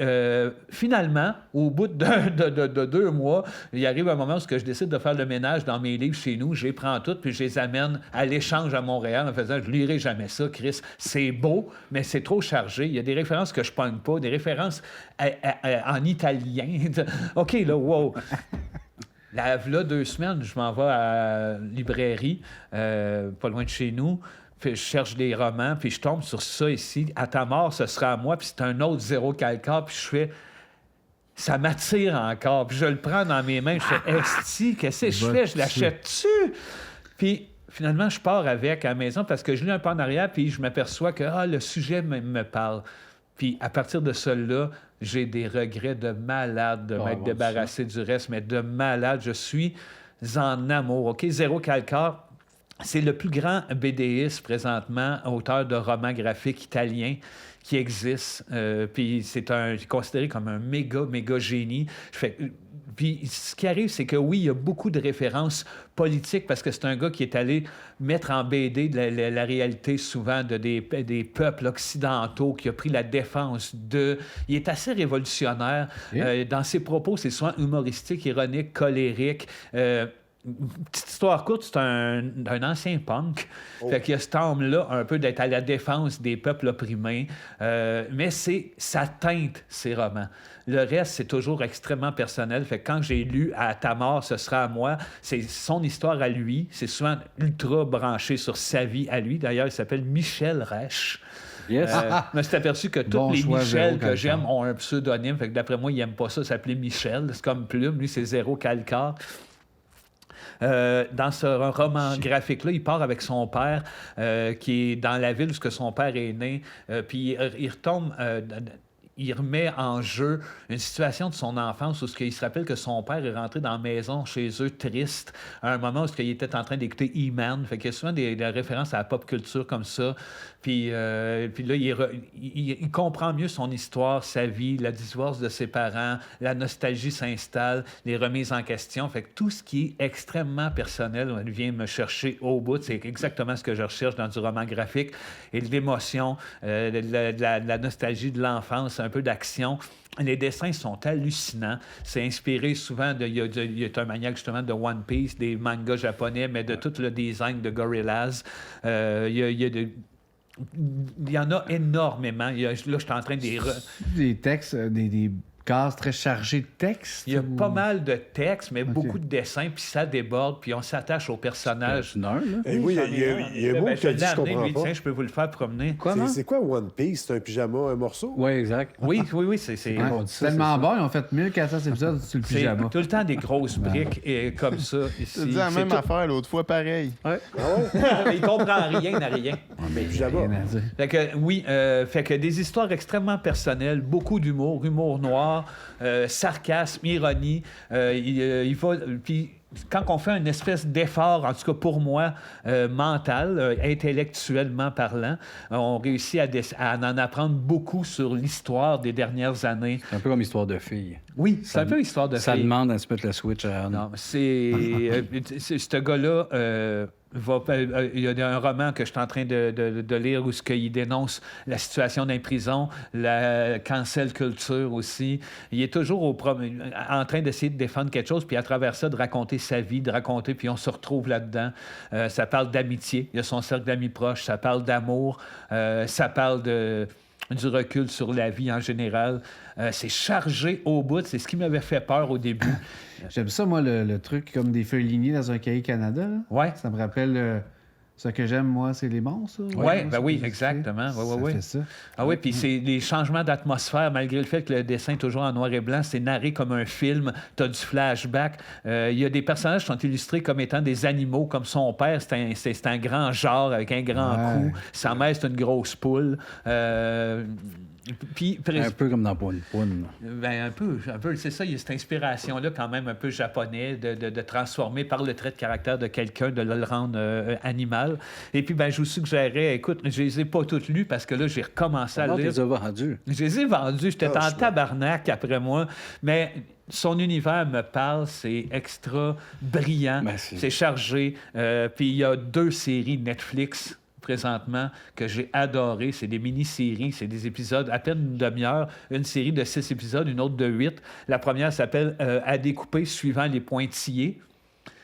finalement, au bout de 2 mois, il arrive un moment où je décide de faire le ménage dans mes livres chez nous, je les prends toutes, puis je les amène à l'échange à Montréal en faisant « Je lirai jamais ça, Chris. C'est beau, mais c'est trop chargé. Il y a des références que je pogne pas, des références en italien. OK, là, wow. Là, 2 semaines, je m'en vais à la librairie, pas loin de chez nous. Puis je cherche des romans, puis je tombe sur ça ici. À ta mort, ce sera à moi. Puis c'est un autre Zéro Calcar. Puis je fais... Ça m'attire encore. Puis je le prends dans mes mains. Je fais « Esti, qu'est-ce que je fais? Je l'achète-tu? » Puis... Finalement, je pars avec à la maison parce que je lis un peu en arrière puis je m'aperçois que le sujet me parle. Puis à partir de cela, j'ai des regrets de malade de m'être débarrassé du reste, mais de malade. Je suis en amour. OK? Zéro Calcar, c'est le plus grand BDiste présentement, auteur de romans graphiques italiens qui existe. Puis c'est considéré comme un méga génie. Puis ce qui arrive, c'est que oui, il y a beaucoup de références politiques parce que c'est un gars qui est allé mettre en BD la réalité souvent des peuples occidentaux, qui a pris la défense d'eux. Il est assez révolutionnaire. Dans ses propos, c'est souvent humoristique, ironique, colérique. Petite histoire courte, c'est un ancien punk. Fait qu'il y a cet homme-là, un peu d'être à la défense des peuples opprimés. Mais ça teinte ses romans. Le reste, c'est toujours extrêmement personnel. Fait que quand j'ai lu « À ta mort, ce sera à moi », c'est son histoire à lui. C'est souvent ultra branché sur sa vie à lui. D'ailleurs, il s'appelle Michel Reich. Yes. Je me suis aperçu que tous Bon les choix, Michel Zéro que j'aime Calcar. ont un pseudonyme. Fait que d'après moi, il n'aime pas ça s'appeler Michel. C'est comme Plume. Lui, c'est Zéro Calcar. Dans ce roman graphique-là, il part avec son père qui est dans la ville où son père est né. Puis il retombe... il remet en jeu une situation de son enfance où il se rappelle que son père est rentré dans la maison chez eux triste à un moment où il était en train d'écouter E-Man. Fait qu'il y a souvent des références à la pop culture comme ça. Puis là, il comprend mieux son histoire, sa vie, la divorce de ses parents, la nostalgie s'installe, les remises en question. Fait que tout ce qui est extrêmement personnel, il vient me chercher au bout. C'est exactement ce que je recherche dans du roman graphique. Et de l'émotion, de la nostalgie de l'enfance, un peu d'action. Les dessins sont hallucinants. C'est inspiré souvent il y a un maniaque justement de One Piece, des mangas japonais, mais de tout le design de Gorillaz. Il y en a énormément. Là, je suis en train de... Des textes, des cases très chargées de textes? Il y a pas mal de textes, mais beaucoup de dessins, puis ça déborde, puis on s'attache aux personnages. Eh oui, il y a un mot qui a dit je comprends pas. Tiens, je peux vous le faire promener. C'est quoi One Piece? C'est un pyjama, un morceau? Oui, exact. Oui, c'est Ouais, c'est tellement bon, ils ont fait 1400 épisodes sur le c'est pyjama. tout le temps des grosses briques et comme ça. Ici. Tu dis la même tout... affaire l'autre fois, pareil. Ouais. Il comprend rien à rien. Mais pyjama. Rien à dire. Fait que, oui, fait que des histoires extrêmement personnelles, beaucoup d'humour, humour noir, sarcasme, ironie. Il va... Puis quand on fait une espèce d'effort, en tout cas pour moi, mental, intellectuellement parlant, on réussit à en apprendre beaucoup sur l'histoire des dernières années. C'est un peu comme histoire de filles. Oui, c'est un peu histoire de Ça filles. demande à se mettre le switch à on. Non, ce gars-là, il y a un roman que je suis en train de lire où il dénonce la situation dans les prisons, la cancel culture aussi. Il est toujours en train d'essayer de défendre quelque chose, puis à travers ça, de raconter sa vie, puis on se retrouve là-dedans. Ça parle d'amitié, il y a son cercle d'amis proches, ça parle d'amour, ça parle du recul sur la vie en général. C'est chargé au bout. C'est ce qui m'avait fait peur au début. J'aime ça, moi, le truc comme des feuilles lignées dans un cahier Canada. Là. Ouais. Ça me rappelle ce que j'aime, moi, c'est les monstres. Ouais, ben oui, exactement. Ça fait ça. Ah oui, puis c'est les changements d'atmosphère, malgré le fait que le dessin est toujours en noir et blanc, c'est narré comme un film, tu as du flashback. Il y a des personnages qui sont illustrés comme étant des animaux, comme son père, c'est un grand genre avec un grand cou. Sa mère, c'est une grosse poule. Un peu comme dans Poune Poune. Ben, un peu, c'est ça, il y a cette inspiration-là quand même un peu japonais de transformer par le trait de caractère de quelqu'un, de le rendre animal. Et puis, ben, je vous suggérais, écoute, je les ai pas toutes lues parce que là, j'ai recommencé à Tu lire. les as vendus. Je les ai vendus, j'étais en tabarnak après moi, mais son univers me parle, c'est extra brillant, c'est chargé. Puis il y a 2 séries Netflix présentement que j'ai adoré. C'est des mini-séries, c'est des épisodes à peine une demi-heure, une série de 6 épisodes, une autre de 8. La première s'appelle À découper suivant les pointillés.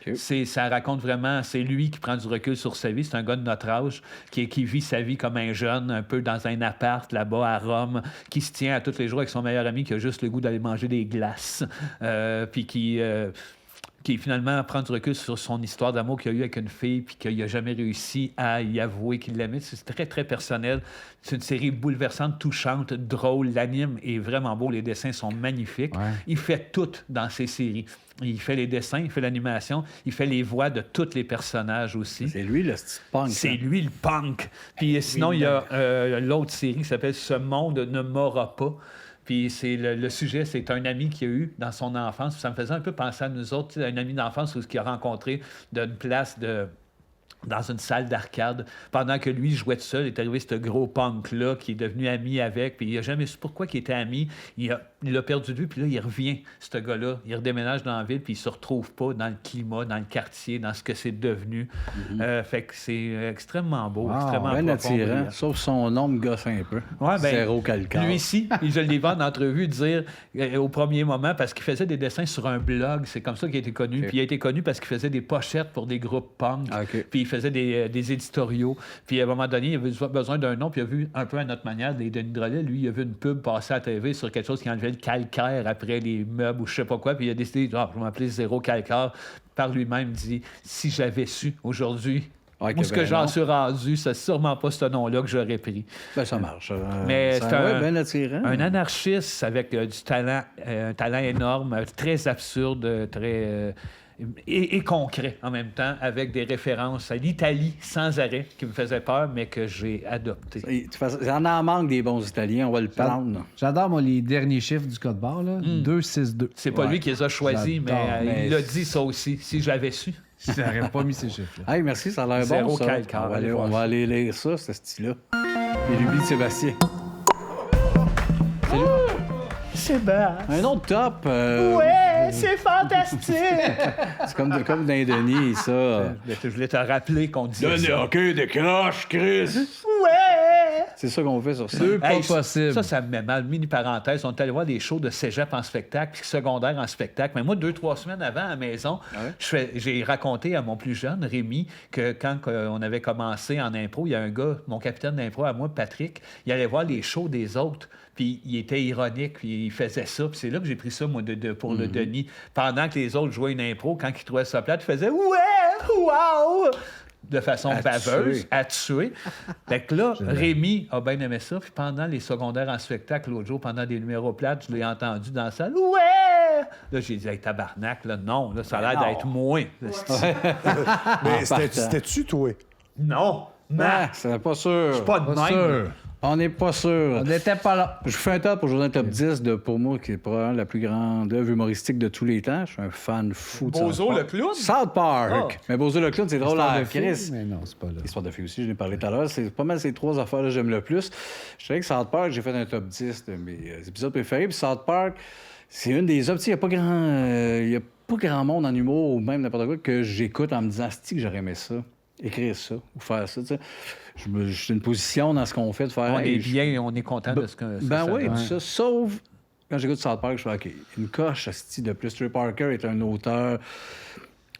Okay. Ça raconte vraiment, c'est lui qui prend du recul sur sa vie. C'est un gars de notre âge qui vit sa vie comme un jeune, un peu dans un appart là-bas à Rome, qui se tient à tous les jours avec son meilleur ami qui a juste le goût d'aller manger des glaces, puis qui finalement prend du recul sur son histoire d'amour qu'il a eu avec une fille puis qu'il n'a jamais réussi à y avouer qu'il l'aimait. C'est très, très personnel. C'est une série bouleversante, touchante, drôle. L'anime est vraiment beau. Les dessins sont magnifiques. Ouais. Il fait tout dans ces séries. Il fait les dessins, il fait l'animation, il fait les voix de tous les personnages aussi. C'est lui le style punk. C'est lui le punk. Puis sinon, il y a l'autre série qui s'appelle « Ce monde ne m'aura pas ». Puis c'est le sujet, c'est un ami qu'il a eu dans son enfance. Ça me faisait un peu penser à nous autres, un ami d'enfance qu'il a rencontré d'une place dans une salle d'arcade. Pendant que lui jouait tout seul, est arrivé ce gros punk-là qui est devenu ami avec, puis il n'a jamais su pourquoi il était ami. Il a perdu de vue, puis là, il revient, ce gars-là. Il redéménage dans la ville, puis il se retrouve pas dans le climat, dans le quartier, dans ce que c'est devenu. Fait que c'est extrêmement beau, extrêmement bien profond. Attirant, sauf son nom me gosse un peu. Ouais, ben, Zéro calcaire. Lui ici, je l'ai vu en entrevue dire au premier moment, parce qu'il faisait des dessins sur un blog, c'est comme ça qu'il a été connu. Okay. Puis il a été connu parce qu'il faisait des pochettes pour des groupes punk. Okay. Puis il faisait des éditoriaux. Puis à un moment donné, il avait besoin d'un nom, puis il a vu un peu à notre manière des Denis Drolet. Lui, il a vu une pub passer à la TV sur quelque chose qui enlevait le calcaire après les meubles ou je sais pas quoi. Puis il a décidé, je vais m'appeler Zéro Calcaire. Par lui-même, dit, si j'avais su aujourd'hui, où ce que j'en suis rendu, c'est sûrement pas ce nom-là que j'aurais pris. Ben, ça marche. Mais c'est bien attirant. Un anarchiste avec du talent, un talent énorme, très absurde, très... Et concret en même temps, avec des références à l'Italie sans arrêt, qui me faisait peur, mais que j'ai adopté. Il en manque des bons Italiens, on va le prendre. J'adore, moi, les derniers chiffres du code barre, là. 262. C'est pas lui qui les a choisis, mais il a dit ça aussi, si j'avais su. Je n'aurais pas mis ces chiffres-là. Hey, merci, ça a l'air bon, ça. On va aller lire ça, ce style-là. Et lui de Sébastien. Salut. Sébastien. Un autre top. Ouais, c'est fantastique. C'est comme dans Denis, ça. Je voulais te rappeler qu'on disait ça. OK, décroche, Chris. Ouais. C'est ça qu'on fait sur ça. C'est pas possible. Ça me met mal. Mini parenthèse, on est allé voir des shows de cégep en spectacle, puis secondaire en spectacle. Mais moi, 2-3 semaines avant, à la maison, j'ai raconté à mon plus jeune, Rémi, que quand on avait commencé en impro, il y a un gars, mon capitaine d'impro à moi, Patrick, il allait voir les shows des autres. Puis il était ironique, puis il faisait ça. Puis c'est là que j'ai pris ça, moi, pour le Denis. Pendant que les autres jouaient une impro, quand ils trouvaient ça plate, il faisait « Ouais! Wow! » de façon baveuse, à tuer. Fait que là, Rémi a bien aimé ça. Puis pendant les secondaires en spectacle, l'autre jour, pendant des numéros plates, je l'ai entendu dans la salle « Ouais! » Là, j'ai dit hey, « tabarnak, là, non, là, ça a l'air d'être moins. » Mais c'était-tu, toi? Non! C'est pas sûr. Je suis pas de même. On n'est pas sûr. On n'était pas là. Je fais un top aujourd'hui, un top 10 de, pour moi, qui est probablement la plus grande œuvre humoristique de tous les temps. Je suis un fan fou de Bozo South Park. le clown? South Park! Mais Bozo le clown, c'est drôle Histoire à de fille, Chris. mais non, c'est pas là. Histoire de filles aussi, je l'ai parlé tout à l'heure. C'est pas mal ces trois affaires-là que j'aime le plus. Je dirais que South Park, j'ai fait un top 10 de mes épisodes préférés. Puis South Park, c'est une des œuvres. Il n'y a pas grand monde en humour ou même n'importe quoi que j'écoute en me disant « que j'aurais aimé ça, écrire ça ou faire ça. » Je suis une position dans ce qu'on fait de faire. On hey, est bien, on est content de ce que Ben ça oui, donne. tout ça. Sauf quand j'écoute South Park, je fais OK, une coche asti de plus. Trey Parker est un auteur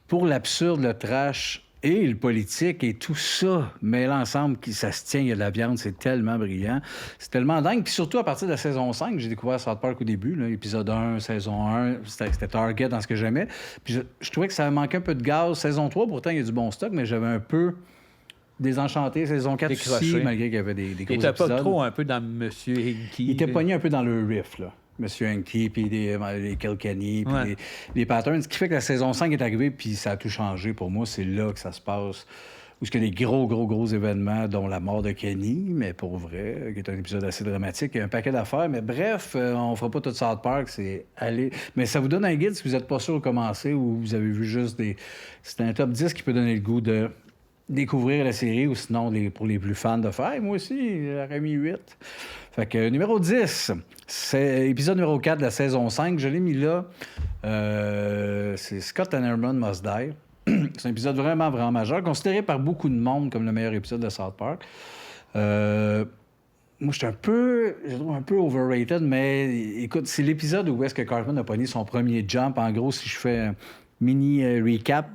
pour l'absurde, le trash et le politique et tout ça, mais l'ensemble, ça se tient, il y a de la viande, c'est tellement brillant. C'est tellement dingue. Puis surtout, à partir de la saison 5, j'ai découvert South Park au début, là, épisode 1, saison 1, c'était Target dans ce que j'aimais. Puis je trouvais que ça manquait un peu de gaz. Saison 3, pourtant, il y a du bon stock, mais j'avais un peu désenchanté. Saison 4 aussi, Décroché. malgré qu'il y avait des gros Il était épisodes. pas trop un peu dans Monsieur Hinky. Il était pogné un peu dans le riff, là. Monsieur Hanky, puis les Kilkenny, puis Ouais. les patterns. Ce qui fait que la saison 5 est arrivée, puis ça a tout changé. Pour moi, c'est là que ça se passe. Où il y a des gros événements, dont la mort de Kenny, mais pour vrai, qui est un épisode assez dramatique. Il y a un paquet d'affaires. Mais bref, on fera pas tout South Park, c'est aller... Mais ça vous donne un guide si vous n'êtes pas sûr de commencer ou vous avez vu juste des... C'est un top 10 qui peut donner le goût de découvrir la série ou sinon, pour les plus fans, de faire. Moi aussi, j'aurais mis 8. Fait que numéro 10, c'est épisode numéro 4 de la saison 5. Je l'ai mis là. C'est Scott Tenorman Must Die. C'est un épisode vraiment majeur, considéré par beaucoup de monde comme le meilleur épisode de South Park. Moi, je trouve un peu overrated, mais écoute, c'est l'épisode où est-ce que Cartman a pogné son premier jump. En gros, si je fais un mini recap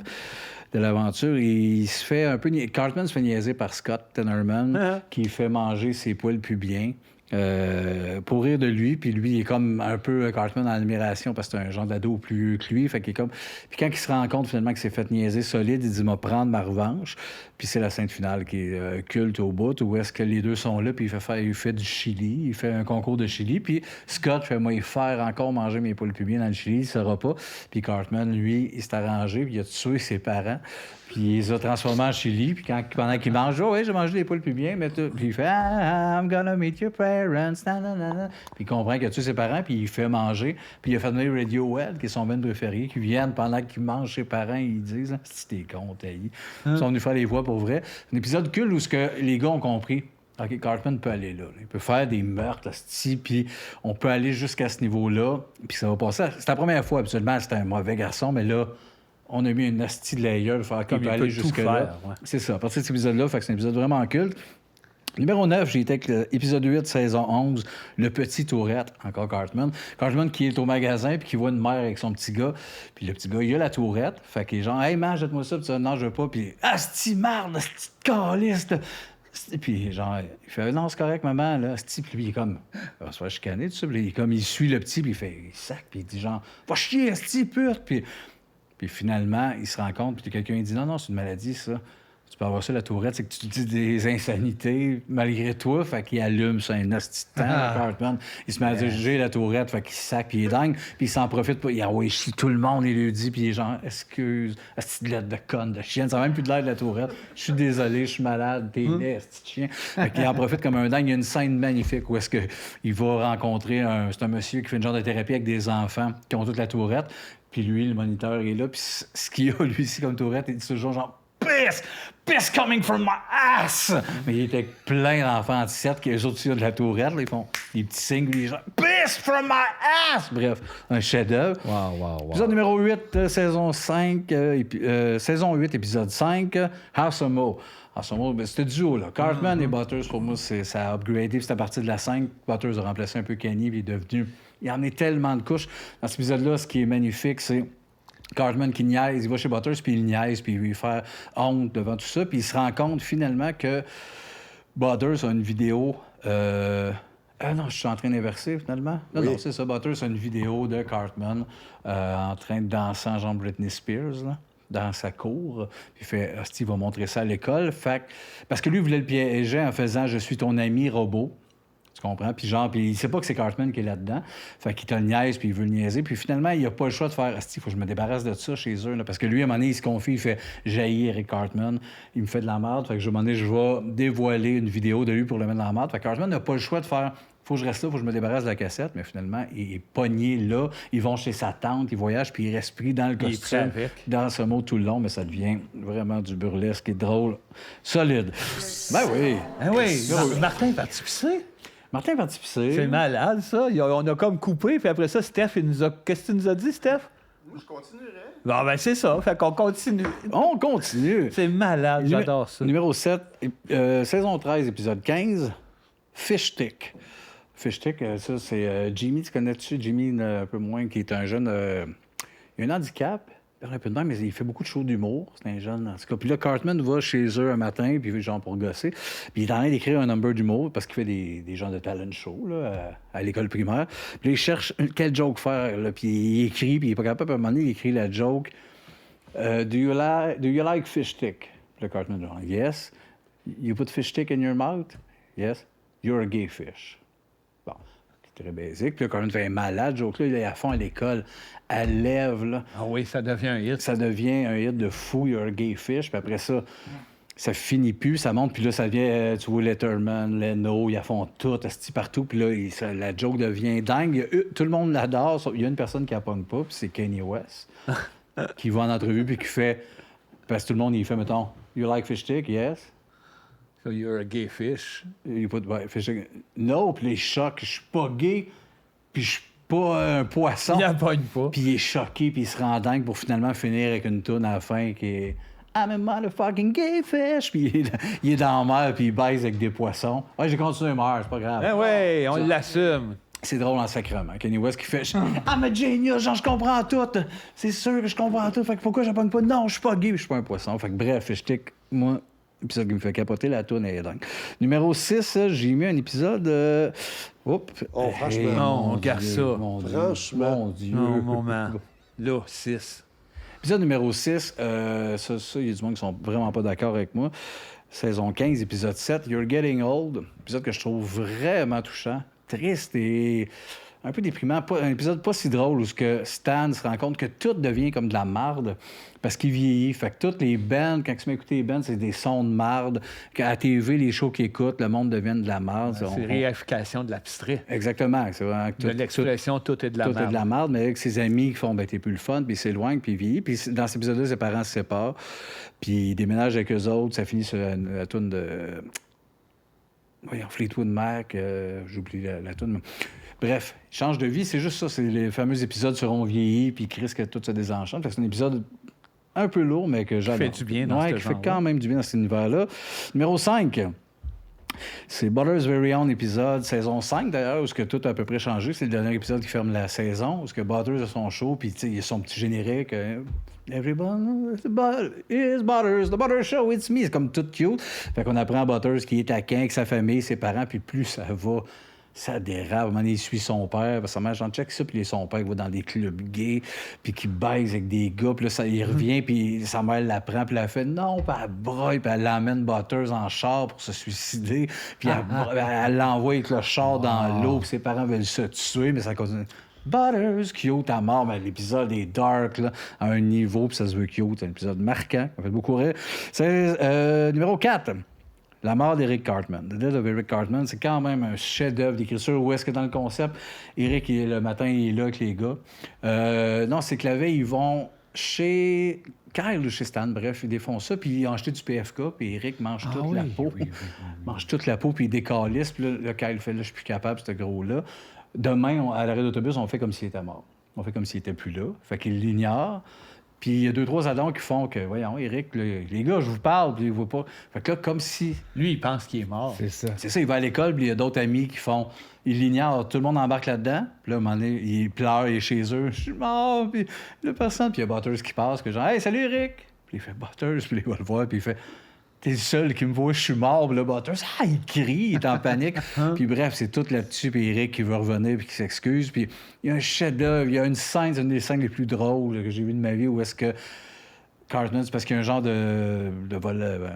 de l'aventure, il se fait un peu... Cartman se fait niaiser par Scott Tenorman, qui fait manger ses poils pubiens. Pour rire de lui, puis lui, il est comme un peu Cartman en admiration parce que c'est un genre d'ado plus vieux que lui, fait qu'il est comme... Puis quand il se rend compte finalement qu'il s'est fait niaiser solide, il dit « m'a prendre ma revanche », puis c'est la scène finale qui est culte au bout, où est-ce que les deux sont là, puis il fait du chili, il fait un concours de chili, puis Scott fait « moi, il faire encore manger mes poules pubiens dans le chili, il ne saura pas », puis Cartman, lui, il s'est arrangé, puis il a tué ses parents, puis il les a transformés en chili, puis pendant qu'il mange, « oh, oui, j'ai mangé des poules pubiens, mais tout... » Puis il fait « ah, I'm gonna meet your parents, nanana. » Puis il comprend qu'il a tué ses parents, puis il fait manger, puis il a fait venir Radiohead, qui est son band préféré, qui viennent pendant qu'il mange ses parents, ils disent « si t'es con, taillis. » Ils sont venus faire les voix pour vrai. C'est un épisode cool où les gars ont compris. OK, Cartman peut aller là. Il peut faire des meurtres, puis on peut aller jusqu'à ce niveau-là, puis ça va passer. C'est la première fois, habituellement, c'était un mauvais garçon, mais là, on a mis une hostie de layer, faire qu'il peut aller jusque-là. Ouais. C'est ça, à partir de cet épisode-là, fait que c'est un épisode vraiment culte. Numéro 9, j'ai été avec l'épisode 8, saison 11, Le Petit Tourette, encore Cartman. Cartman qui est au magasin puis qui voit une mère avec son petit gars. Puis le petit gars, il a la tourette. Fait qu'il est genre, « Hey, man, jette-moi ça. » Puis ça, « Non, je veux pas. » Puis « Asti, marde, asti de caliste. » Puis genre, il fait « Non, c'est correct, maman. » Là, asti. Puis lui, il est comme, « On va se faire chicaner, tout ça. » Puis il suit le petit, puis il sac. Puis il dit genre, « Va chier, asti, pute. » Puis finalement, il se rend compte, puis quelqu'un dit « Non, c'est une maladie, ça. Tu peux avoir ça, la tourette, c'est que tu dis des insanités malgré toi, fait qu'il allume ça un hostie de temps, Cartman. Il se met à dire « J'ai la tourette », fait qu'il sac, puis il est dingue, puis il s'en profite pas. Il chie tout le monde, il lui dit, puis il est genre « Excuse, hostie de lettre de conne, de chienne, ça n'a même plus de l'air de la tourette. Je suis désolé, je suis malade, t'es laid, hostie de chien. » Fait qu'il en profite comme un dingue. Il y a une scène magnifique où est-ce qu'il va rencontrer c'est un monsieur qui fait une genre de thérapie avec des enfants qui ont toute la tourette, puis lui, le moniteur, est là, puis ce qu'il a, lui, ici, comme tourette, il dit toujours genre Piss coming from my ass! Mais il était plein d'enfants anti-7 qui, eux autres, aussi, ont de la tourette. Là, ils font des petits signes, les gens. Piss from my ass! Bref, un chef-d'œuvre. Wow. Épisode numéro 8, saison 5, saison 8, épisode 5, House of Mo. House of Mo, ben, c'était duo, là. Cartman et Butters, pour moi, ça a upgradé. C'était à partir de la 5. Butters a remplacé un peu Kenny, puis il est devenu... Il en est tellement de couches. Dans cet épisode-là, ce qui est magnifique, c'est Cartman qui niaise, il va chez Butters, puis il niaise, puis il lui fait honte devant tout ça, puis il se rend compte finalement que Butters a une vidéo... Ah non, je suis en train d'inverser finalement. Non, c'est ça, Butters a une vidéo de Cartman en train de danser en genre Britney Spears, là, dans sa cour. Puis il fait, Steve va montrer ça à l'école. Parce que lui, il voulait le piéger en faisant « Je suis ton ami robot ». Tu comprends? Puis genre, puis il sait pas que c'est Cartman qui est là-dedans. Fait qu'il te le niaise, puis il veut le niaiser. Puis finalement, il a pas le choix de faire « Asti, il faut que je me débarrasse de ça chez eux. » là. Parce que lui, à un moment donné, il se confie, il fait « Jaillir Eric Cartman. Il me fait de la merde. » Fait que à un moment donné, je vais dévoiler une vidéo de lui pour le mettre dans la merde. Fait que Cartman n'a pas le choix de faire « Faut que je reste là, faut que je me débarrasse de la cassette. » Mais finalement, il est pogné là. Ils vont chez sa tante, ils voyagent, puis il reste pris dans le Il est costume, prêt avec. dans ce mot tout le long. Mais ça devient vraiment du burlesque et drôle. Solide. Ben oui. Ah oui, Martin est parti pisser. Martin est parti pisser. C'est malade, ça. On a comme coupé, puis après ça, Steph, il nous a... Qu'est-ce que tu nous as dit, Steph? Moi, je continuerai. Bon, ben c'est ça. Fait qu'on continue. On continue. C'est malade, j'adore ça. Numéro 7, saison 13, épisode 15, Fish Stick. Fish Stick, ça, c'est Jimmy, tu connais-tu? Jimmy, un peu moins, qui est un jeune... il a un handicap, il parle un peu de même, mais il fait beaucoup de shows d'humour. C'est un jeune, en tout cas. Puis là, Cartman va chez eux un matin, puis genre pour gosser. Puis il est en train d'écrire un number d'humour, parce qu'il fait des genres de talent show, là, à l'école primaire. Puis là, il cherche quel joke faire, là. Puis il écrit, puis il est pas capable, à un moment donné, il écrit la joke... do you like fish stick? Le Cartman genre, yes. You put fish stick in your mouth? Yes. You're a gay fish. Bon, c'est très basique. Puis le Cartman fait un malade, joke là, il est à fond à l'école. Elle lève, là. Ah oui, ça devient un hit. Ça devient un hit de fou, You're a gay fish. Puis après ça, ça finit plus, ça monte. Puis là, ça devient, tu vois, Letterman, Leno, ils font tout, asti partout. Puis là, la joke devient dingue. Tout le monde l'adore. Il y a une personne qui la pogne pas, puis c'est Kanye West. Qui va en entrevue puis qui fait... Parce que tout le monde, il fait, mettons, « You like fish stick? Yes. So you're a gay fish. You put fish stick? No. » Puis les chocs, je suis pas gay, puis je suis pas un poisson. Il n'abonne pas. Puis il est choqué, puis il se rend dingue pour finalement finir avec une toune à la fin qui est « I'm a motherfucking gay fish. » Puis il est dans la mer, puis il baise avec des poissons. Ouais, j'ai continué à mourir, c'est pas grave. Ben oui, on l'assume. C'est drôle en sacrement. Kanye West qui fait « I'm a genius, genre je comprends tout. C'est sûr que je comprends tout. Fait que pourquoi je pogne pas? Non, je suis pas gay, je suis pas un poisson. » Fait que bref, Fish Stick, moi, épisode qui me fait capoter, la toune est dingue. Numéro 6, j'ai mis un épisode... Oups. Oh, franchement. Hey, Non, mon on garde Dieu, ça. Mon Dieu, Franchement. mon Dieu. Non, moment. Là, 6. Épisode numéro 6, ça, il y a du monde qui sont vraiment pas d'accord avec moi. Saison 15, épisode 7, You're Getting Old. Épisode que je trouve vraiment touchant, triste et un peu déprimant. Un épisode pas si drôle où que Stan se rend compte que tout devient comme de la marde parce qu'il vieillit. Fait que toutes les bands, quand tu m'as écouté les bands, c'est des sons de marde. À la TV, les shows qu'ils écoutent, le monde devient de la marde. C'est réification de l'abstrait. Exactement. C'est vraiment que De l'expression, tout est de la tout merde. est de la marde, mais avec ses amis qui font, ben, t'es plus le fun, puis il s'éloigne, puis il vieillit. Puis dans cet épisode-là, ses parents se séparent, puis il déménage avec eux autres. Ça finit sur la toune de... Voyons, Fleetwood Mac, j'oublie la toune. Bref, il change de vie, c'est juste ça. C'est les fameux épisodes sur on vieillit, puis Chris que tout se désenchante. Fait que c'est un épisode un peu lourd, mais que j'adore. Qui fait du bien dans ce qui fait genre-là. quand même du bien dans cet univers-là. Numéro 5. C'est Butter's Very Own épisode, saison 5 d'ailleurs, où ce que tout a à peu près changé. C'est le dernier épisode qui ferme la saison, où ce que Butters a son show, puis il a son petit générique. Everyone is Butters, the Butters Show, it's me. C'est comme tout cute. Fait qu'on apprend Butters qui est taquin avec sa famille, ses parents, puis plus ça va, ça dérape. À un moment donné, il suit son père, parce que sa mère, j'en check ça, puis son père, il va dans des clubs gays, puis qui baise avec des gars, puis là, il revient, puis sa mère l'apprend, puis elle fait non, puis elle broye, puis elle l'emmène Butters en char pour se suicider, puis elle l'envoie avec le char dans l'eau, puis ses parents veulent se tuer, mais ça continue. Butters, cute à mort, mais l'épisode est dark, là, à un niveau, puis ça se veut cute, c'est un épisode marquant, ça fait beaucoup rire. C'est numéro 4. La mort d'Eric Cartman. The Death of Eric Cartman, c'est quand même un chef-d'œuvre d'écriture. Où est-ce que dans le concept, Eric, le matin, il est là avec les gars. Non, c'est que la veille, ils vont chez Kyle ou chez Stan, bref, ils défont ça, puis ils ont acheté du PFK, puis Eric mange toute la peau. Mange toute la peau, puis il décalisse, puis là, Kyle fait, là, je suis plus capable, ce gros-là. Demain, à l'arrêt d'autobus, on fait comme s'il était mort. On fait comme s'il était plus là. Fait qu'il l'ignore. Puis il y a 2-3 addons qui font que, voyons, Eric, là, les gars, je vous parle, puis ils ne voient pas. Fait que là, comme si... Lui, il pense qu'il est mort. C'est ça. C'est ça, il va à l'école, puis il y a d'autres amis qui font... Il l'ignore, tout le monde embarque là-dedans. Puis là, à un moment donné, il pleure, il est chez eux. Je suis mort, puis la personne... Puis il y a Butters qui passe, que genre, « Hey, salut, Eric! » Puis il fait « Butters », puis il va le voir, puis il fait... T'es le seul qui me voit, je suis mort. Puis là, Butters, il crie, il est en panique. Puis bref, c'est tout là-dessus. Puis Eric qui veut revenir puis qui s'excuse. Puis il y a un chef-d'œuvre, il y a une scène, c'est une des scènes les plus drôles que j'ai vues de ma vie, où est-ce que Cartman, c'est parce qu'il y a un genre de vol,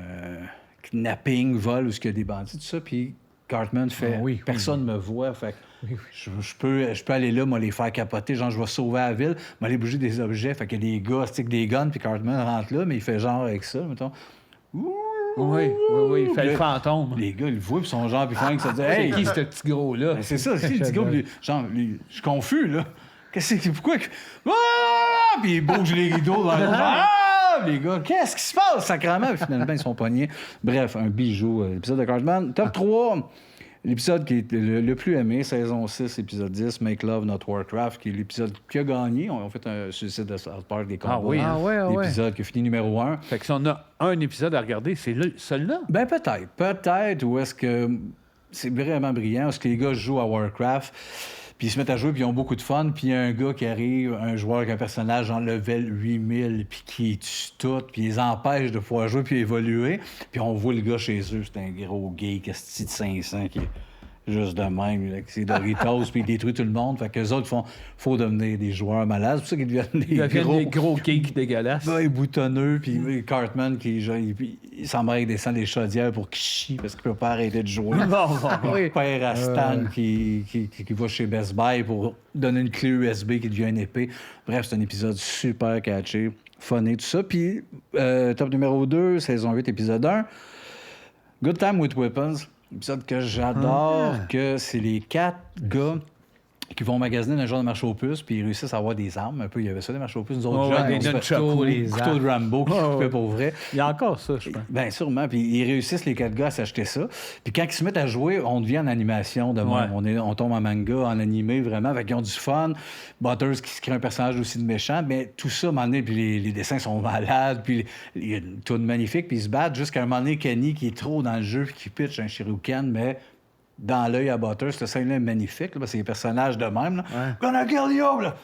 kidnapping, vol, où il y a des bandits, tout ça. Puis Cartman fait personne me voit, fait que je peux aller là, moi, les faire capoter, genre, je vais sauver la ville, moi, aller bouger des objets, fait que des gars stick des guns, puis Cartman rentre là, mais il fait genre avec ça, mettons. Oui, il fait le fantôme. Les gars, ils le voient, puis son genre, puis Frank se dit, C'est hey, qui ce petit gros-là? ben, c'est ça, c'est le petit gars, puis genre, je suis confus, là. Qu'est-ce que c'est, pourquoi que. Ah! Puis il bouge les rideaux dans le ah! Les gars, qu'est-ce qui se passe, sacrément? Puis finalement, ils sont pognés. Bref, un bijou, l'épisode de Cartman. Top 3. L'épisode qui est le plus aimé, saison 6, épisode 10, Make Love Not Warcraft, qui est l'épisode qui a gagné. On a fait un suicide de South Park des combats. L'épisode qui a fini numéro 1. Fait que si on a un épisode à regarder, c'est celui-là. Ben peut-être. Peut-être, ou est-ce que c'est vraiment brillant, est-ce que les gars jouent à Warcraft, puis ils se mettent à jouer, puis ils ont beaucoup de fun, puis il y a un gars qui arrive, un joueur avec un personnage en level 8000, puis qui tue tout, puis ils les empêche de pouvoir jouer puis évoluer, puis on voit le gars chez eux, c'est un gros gay de 500 qui est juste de même, là, avec ses Doritos, puis il détruit tout le monde, fait qu'eux autres faut devenir des joueurs malades, c'est pour ça qu'ils deviennent des gros cakes dégueulasses. Ouais, boutonneux, puis Cartman qui genre, il s'embraye descend des chaudières pour qu'il chie parce qu'il peut pas arrêter de jouer. Père à Stan qui va chez Best Buy pour donner une clé USB qui devient une épée. Bref, c'est un épisode super catchy, funny, tout ça. Puis top numéro 2, saison 8, épisode 1, Good Time with Weapons. Épisode que j'adore, que c'est les 4 gars qui vont magasiner dans un genre de marché aux puces, puis ils réussissent à avoir des armes. Un peu, il y avait ça, des marchés aux puces. Nous autres, des couteaux de Rambo qui coupaient pour vrai. Il y a encore ça, je pense. Bien, sûrement. Puis ils réussissent, les 4 gars, à s'acheter ça. Puis quand ils se mettent à jouer, on devient en animation de même. On tombe en manga, en animé, vraiment. Fait qu'ils ont du fun. Butters qui se crée un personnage aussi de méchant. Mais tout ça, à un moment donné, puis les dessins sont malades, puis il y a une toune magnifique, puis ils se battent jusqu'à un moment donné, Kenny, qui est trop dans le jeu, puis qui pitch un Shuriken, mais dans l'œil à Butters, cette scène-là est magnifique, là, parce que c'est les personnages de même. Là. Gonna kill you! Là.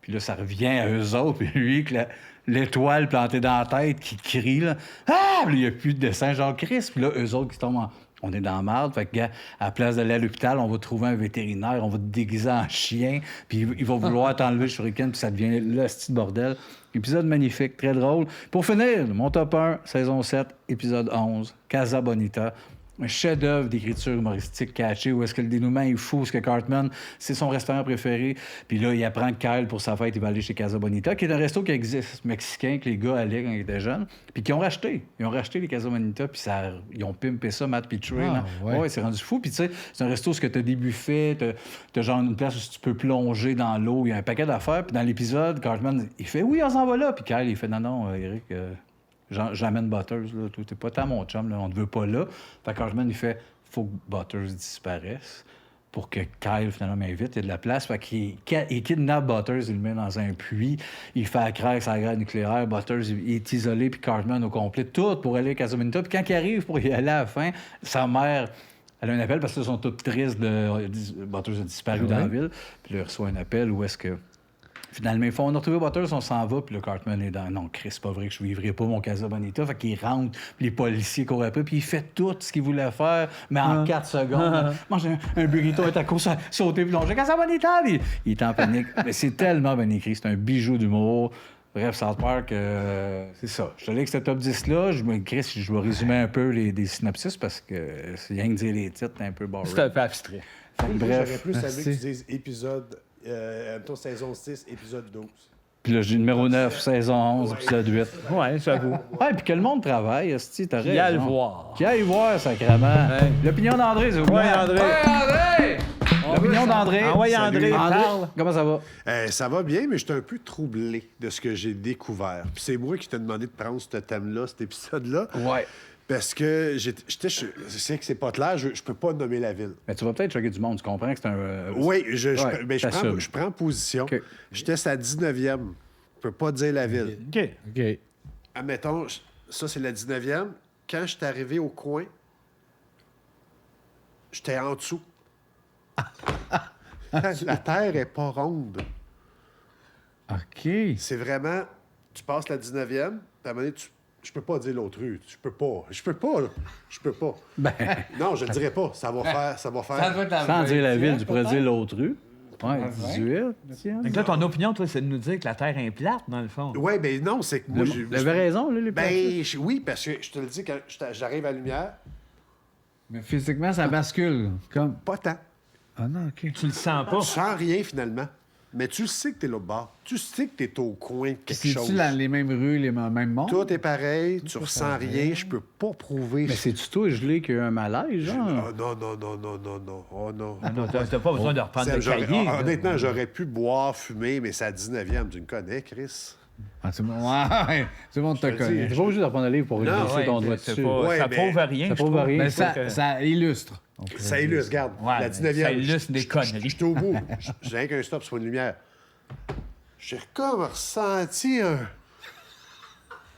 Puis là, ça revient à eux autres, puis lui, avec l'étoile plantée dans la tête, qui crie, là. Ah! Puis il n'y a plus de dessin, genre Chris. Puis là, eux autres qui tombent en... On est dans la merde, fait que, gars, à la place d'aller à l'hôpital, on va trouver un vétérinaire, on va te déguiser en chien, puis il va vouloir t'enlever le shuriken, puis ça devient le petit bordel. Épisode magnifique, très drôle. Pour finir, mon top 1, saison 7, épisode 11, Casa Bonita. Un chef-d'œuvre d'écriture humoristique catché où est-ce que le dénouement est fou, est-ce que Cartman, c'est son restaurant préféré. Puis là, il apprend que Kyle, pour sa fête, il va aller chez Casa Bonita, qui est un resto qui existe, mexicain, que les gars allaient quand ils étaient jeunes, puis qui ont racheté. Ils ont racheté les Casa Bonita, puis ils ont pimpé ça, Matt Petrie. Ouais, c'est rendu fou. Puis tu sais, c'est un resto où tu as des buffets, t'as genre une place où tu peux plonger dans l'eau, il y a un paquet d'affaires. Puis dans l'épisode, Cartman, il fait « Oui, on s'en va là ». Puis Kyle, il fait « Non, Eric... J'amène Butters, là. T'es pas tant mon chum, là. On ne veut pas là. Fait que Cartman, il fait faut que Butters disparaisse pour que Kyle, finalement, m'invite. Il y a de la place. Fait qu'il kidnappe Butters, il le met dans un puits. Il fait craquer sa guerre nucléaire. Butters, il est isolé, puis Cartman au complet. Tout pour aller à Casa Bonita. Puis quand il arrive pour y aller à la fin, sa mère... Elle a un appel parce qu'ils sont toutes tristes de... Butters a disparu dans la ville. Puis là, il reçoit un appel où est-ce que... Finalement, ils font, on a retrouvé Butters, on s'en va, puis le Cartman est dans. Non, Chris, c'est pas vrai que je vivrai pas mon Casa Bonita. Fait qu'il rentre, puis les policiers courent après, puis il fait tout ce qu'il voulait faire, mais en 4 secondes. Mange un burrito, un taco, sauter, puis longer, Casa Bonita! Puis il est en panique. Mais c'est tellement bien écrit, c'est un bijou d'humour. Bref, South Park, c'est ça. Je te dis que ce top 10-là, Chris, je vais résumer un peu des synopsis parce que c'est rien que dire les titres, un peu boring. C'est un peu abstrait. Bref. J'aurais plus aimé que tu dises épisode. Saison 6, épisode 12. Puis là, j'ai numéro 9, saison 11, épisode 8. Ouais, j'avoue. Ouais, puis que le monde travaille, esti, t'as raison. Qui aille le voir. Qui aille voir, sacrément. Ouais. L'opinion d'André, c'est vous. Ouais, André. L'opinion d'André. Envoyez André, parle. Comment ça va? Ça va bien, mais je suis un peu troublé de ce que j'ai découvert. Puis c'est moi qui t'ai demandé de prendre ce thème-là, cet épisode-là. Ouais. Parce que je sais que c'est pas clair, je peux pas nommer la ville. Mais tu vas peut-être choquer du monde, tu comprends que c'est un... Oui, je prends position. Okay. J'étais sa 19e. Je peux pas dire la ville. OK. Admettons, ça, c'est la 19e. Quand je suis arrivé au coin, j'étais en dessous. La Terre est pas ronde. OK. C'est vraiment... Tu passes la 19e, puis à un moment donné, je peux pas dire l'autre rue. Je peux pas. Ben... Non, je le dirai pas. Ça va faire... Sans dire la ville, tu pourrais dire l'autre rue. Ouais, 18. Tiens. Donc là, ton opinion, toi, c'est de nous dire que la Terre est plate, dans le fond. Oui, ben non, c'est que moi... J'avais raison, là, les Ben oui, parce que je te le dis, quand j'arrive à la lumière, Mais physiquement, ça bascule. Comme... Pas tant. Ah non, OK. Tu le sens pas. Tu sens rien, finalement. Mais tu sais que t'es là bas. Tu sais que t'es au coin de quelque chose. C'est-tu dans les mêmes rues, les mêmes mondes? Tout est pareil, tu ressens rien, je peux pas prouver. Mais c'est-tu toi gelé qui a eu un malaise, genre? Ah, non. Oh non. Ah non, t'as pas besoin de reprendre le cahier. Honnêtement, j'aurais pu boire, fumer, mais c'est à 19e. Tu me connais, Chris? Ah, tout le monde te Je te le connaît. dis. T'es pas obligé de reprendre le livre pour Non, glisser ton doigt dessus. Ouais, ça mais- prouve rien. Ça je prouve trouve. rien. Mais Je trouve que- ça illustre. Ça illustre, regarde. Ouais, la mais 19e. ça illustre des conneries. J'étais au bout. J'ai rien qu'un stop sur une lumière. J'ai comme ressenti un...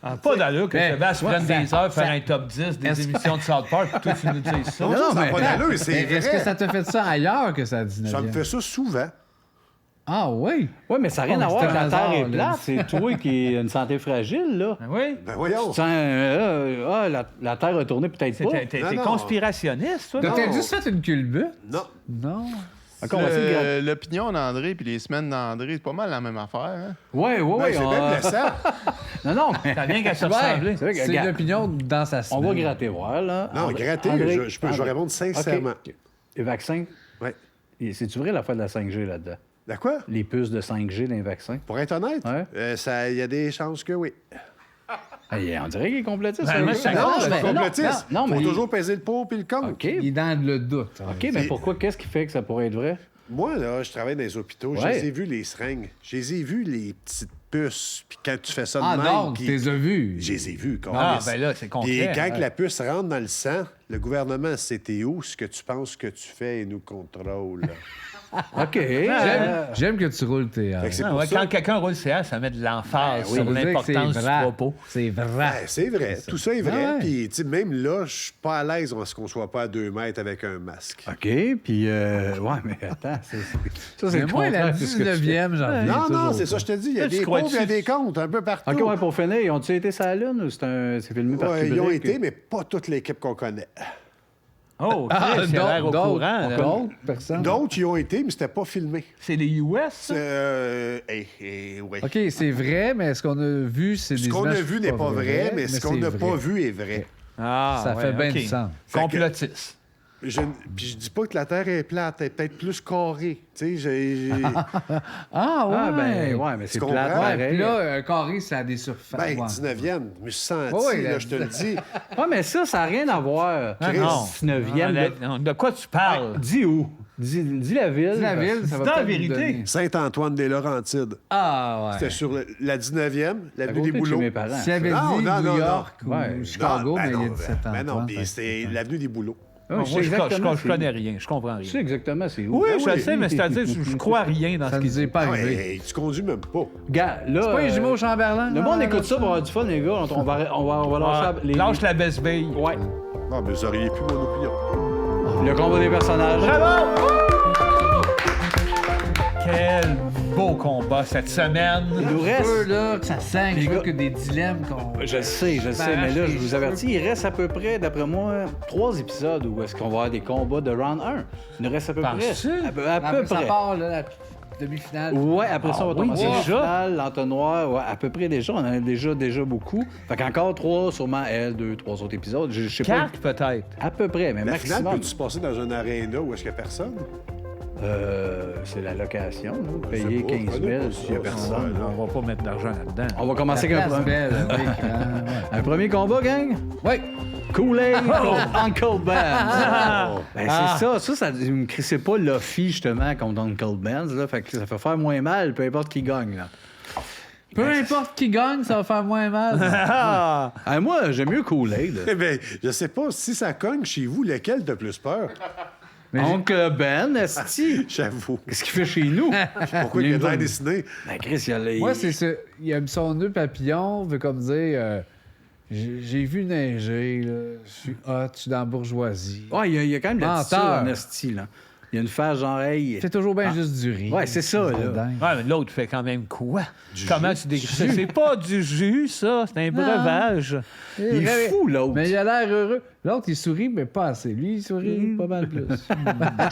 Ah, pas d'allure que Mais, Sébastien ouais, prenne ça- des heures faire ça- un top 10 des Est-ce- émissions de South Park, puis toi, tu nous dis ça. Non, ça n'a pas d'allure, c'est mais est-ce que vrai. ça te fait ça ailleurs que ça a 19e? Ça me fait ça souvent. Ah oui? Oui, mais ça n'a rien Oh, à voir c'est avec un la Terre hasard, est là. plate. C'est toi qui as une santé fragile, là. Ben oui. Ben voyons. Tu sens, la Terre a tourné peut-être pas. T'es Non, non. conspirationniste, toi? Donc, non? t'as juste fait une culbute? Non. Non. Encore, on va essayer de garder- L'opinion d'André puis les semaines d'André, c'est pas mal la même affaire. Hein? Oui, oui, Ben, oui. c'est même blessant. Non, non, mais T'as bien qu'à se Ouais, ressembler. c'est vrai que, c'est regarde, l'opinion dans sa on semaine. va gratter voir, là. Non, gratter, André, je vais répondre sincèrement. OK. Les vaccins, Oui. c'est-tu vrai l'affaire de la 5G là-dedans? De quoi? Les puces de 5G dans les vaccins? Pour être honnête, Ouais. il y a des chances que oui. Hey, on dirait qu'il est complotiste. Ben, ça. moi, je suis Non, d'accord, je suis mais- complotiste. non, mais Faut il- toujours peser le pour puis le contre. OK, Il est dans le doute. OK, mais pourquoi? Qu'est-ce qui fait que ça pourrait être vrai? Moi, là, je travaille dans les hôpitaux. Je Ouais. les ai vus, les seringues. Je les ai vus, les petites puces. Puis quand tu fais ça de Ah même... non, puis- tu les as vus. Je les ai vus, quand Ah, ben là, c'est Puis concret. quand la puce rentre dans le sang, le gouvernement, c'était où ce que tu penses que tu fais et nous contrôle. OK. J'aime que tu roules tes... Fait que c'est Ah, pour ouais, ça... quand quelqu'un roule CA, ça met de l'emphase oui, sur vous dire que l'importance c'est du vrai. propos. C'est vrai. Ben, c'est vrai, tout ça est vrai. Ouais. Puis, tu sais, même là, je suis pas à l'aise à ce qu'on soit pas à 2 mètres avec un masque. OK, puis... ouais, mais attends, ça, c'est Mais le moi, la contraire de ce que tu fais. 19e, j'en reviens Non, toujours c'est ça, pas. je te dis, il y a Là, tu des crois pour, il y a dessus. des contre, un peu partout. OK, ouais, pour finir, ils ont-ils été sur la Lune ou c'est filmé par Ouais, Kubrick? ils ont été, mais pas toute l'équipe qu'on connaît. Oh, Ah, Chris, il a l'air au d'autres, courant. là. d'autres personnes. D'autres y ont été, mais c'était pas filmé. C'est les US, ça? Ouais. OK, c'est vrai, mais ce qu'on a vu, c'est des Ce qu'on a images vu n'est pas vrai, mais ce qu'on c'est n'a vrai. pas vu est vrai. Ah, Ça ouais, fait bien OK. du sens. Complotiste. Puis je dis pas que la Terre est plate, elle est peut-être plus carrée. Tu sais, Ah, ouais. Ah, ben, ouais, mais c'est Tu plate, comprends? Ouais, pareil. puis là, un carré, ça a des surfaces. ben, Ouais. 19e, je me suis senti, Ouais, là, la- je te le dis. Ouais, mais ça n'a rien à voir. Ah, Chris, non. 19e, là. Non, de quoi tu parles? Dis où? Dis la ville. Dis la ville, ça va Dis la peut-être vérité. nous donner. Saint-Antoine-des-Laurentides. Ah, C'était ouais. sur la 19e, À l'avenue côté des de chez Bouleaux. mes parents. S'il avait Non, dit non, New non, York non. ou Ouais. Chicago, ben mais il y a non, 17 ans. ben non, puis c'était l'avenue des Bouleaux. Ah, Moi, je sais je exactement je c'est connais où. rien. Je comprends Tu sais rien. exactement c'est où. Oui, Ben je sais, mais c'est-à-dire que je crois rien dans Ça ce ne qu'il nous est dit. pas Ah arrivé. ouais, tu conduis même pas. Gars, là. C'est pas les jumeaux Chamberlain? Le monde écoute ça pour avoir du fun, les gars. On va lâcher les. Lâche la baisse-bille. Ouais. Ah, mais vous auriez pu mon opinion. Le combat des personnages. Bravo! Quel beau combat cette semaine. Il nous reste. Eux, là, que ça saigne, Les je veux gars- que des dilemmes qu'on... Je sais, mais là, je vous avertis, il reste à peu près, d'après moi, 3 épisodes où est-ce qu'on va avoir des combats de round 1. Il nous reste à peu près. Penses-tu? À peu Après, ça près. part, là, la demi-finale. Ouais, après ça, on va tomber oui, sur la déjà? finale, l'entonnoir, ouais, à peu près déjà. On en a déjà beaucoup. Fait qu'encore 3, sûrement, 2, 3 autres épisodes. Je sais pas. 4 peut-être. À peu près, mais La finale, maximum. peux-tu se passer dans un aréna où est-ce qu'il n'y a personne? C'est la location, là. Je sais Payer pas, 15 je 000 connais pas s'il n'y a ça. personne. là. On va pas mettre d'argent là-dedans. On va commencer avec La un place premier. belle, l'écran, ouais. Un premier combat, gang? Oui. Kool-Aid Uncle Ben. Ah! Ben, c'est ça me crissait pas Luffy, justement, contre Uncle Ben's, là. Fait que ça fait faire moins mal, peu importe qui gagne, là. Peu importe qui gagne, ça va faire moins mal. Ah! Ah, moi, j'aime mieux Kool-Aid. Eh bien, je sais pas, si ça cogne chez vous, lequel t'as plus peur? Oncle Ben, esti. J'avoue. Qu'est-ce qu'il fait chez nous? Pourquoi il a de l'air dessiné? Ben, Chris, il y a les... Moi, c'est ça. Il aime son nœud papillon, veut comme dire... j'ai vu neiger, là. Je suis hot, je suis dans la bourgeoisie. Ouais, il y a quand même l'attitude Menteur. en esti, là. Il y a une face genre, hey... Il fait toujours bien juste du riz. Ouais, c'est ça, là. dingue. Ouais, mais l'autre fait quand même quoi? Comment tu décris ça? C'est pas du jus, ça. C'est un breuvage. Il est fou, l'autre. Mais il a l'air heureux. L'autre, il sourit, mais pas assez. Lui, il sourit pas mal plus.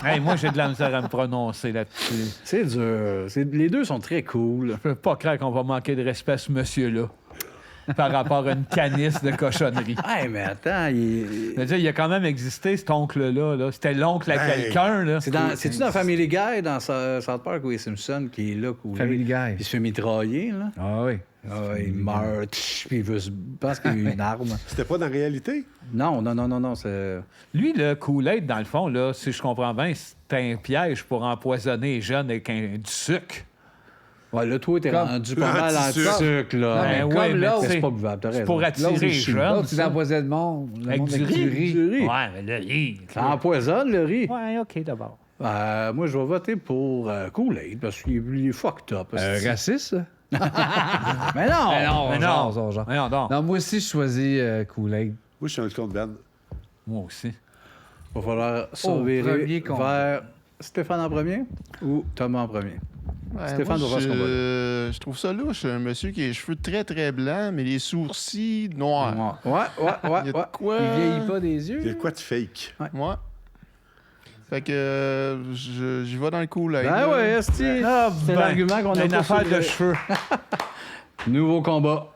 Hey, moi, j'ai de la misère à me prononcer là-dessus. C'est dur. Les deux sont très cool. Je peux pas croire qu'on va manquer de respect à ce monsieur-là. par rapport à une canisse de cochonnerie. Hey, mais attends, Je veux dire, il a quand même existé, cet oncle-là. Là. C'était l'oncle à Ben, quelqu'un. Là. c'est-tu dans Family Guy, dans South Park, où Simpson qui est là, Kool-Aid? Family Guy. Puis il se fait mitrailler, là. Ah oui. Ah, il meurt, puis il veut se... Je pense qu'il a eu une arme. C'était pas dans la réalité? Non, c'est... Lui, le Kool-Aid, dans le fond, là, si je comprends bien, c'est un piège pour empoisonner les jeunes avec du sucre. Ouais, là, toi, t'es rendu pas mal anti-sucre, là. Non, mais Ben comme oui, mais l'autre, tu sais, C'est pas buvable, t'as C'est raison. pour attirer les jeunes. L'autre, c'est ça. d'empoisonner le monde. Le Avec monde du riz. Du riz. Ouais, mais le riz. Ça empoisonne, le riz. Ouais, OK, d'abord. Moi, je vais voter pour Kool-Aid, parce qu'il est fucked up. Raciste, ça? Mais non! Mais non. genre. Voyons donc. Non, moi aussi, je choisis Kool-Aid. Moi, je suis un contre Ben. Moi aussi. Il va falloir se premier revirer combat. vers Stéphane en premier ou Thomas en premier? Stéphane moi, doit faire ce combat. je trouve ça louche, un monsieur qui a les cheveux très, très blancs, mais les sourcils noirs. Ouais. Il y a de quoi? Il vieillit pas des yeux. Il y a quoi de fake? Ouais. Fait que j'y vais dans le Kool-Aid. Ben là. ouais, c'est l'argument qu'on a Une pas affaire soulevé. de cheveux. Nouveau combat.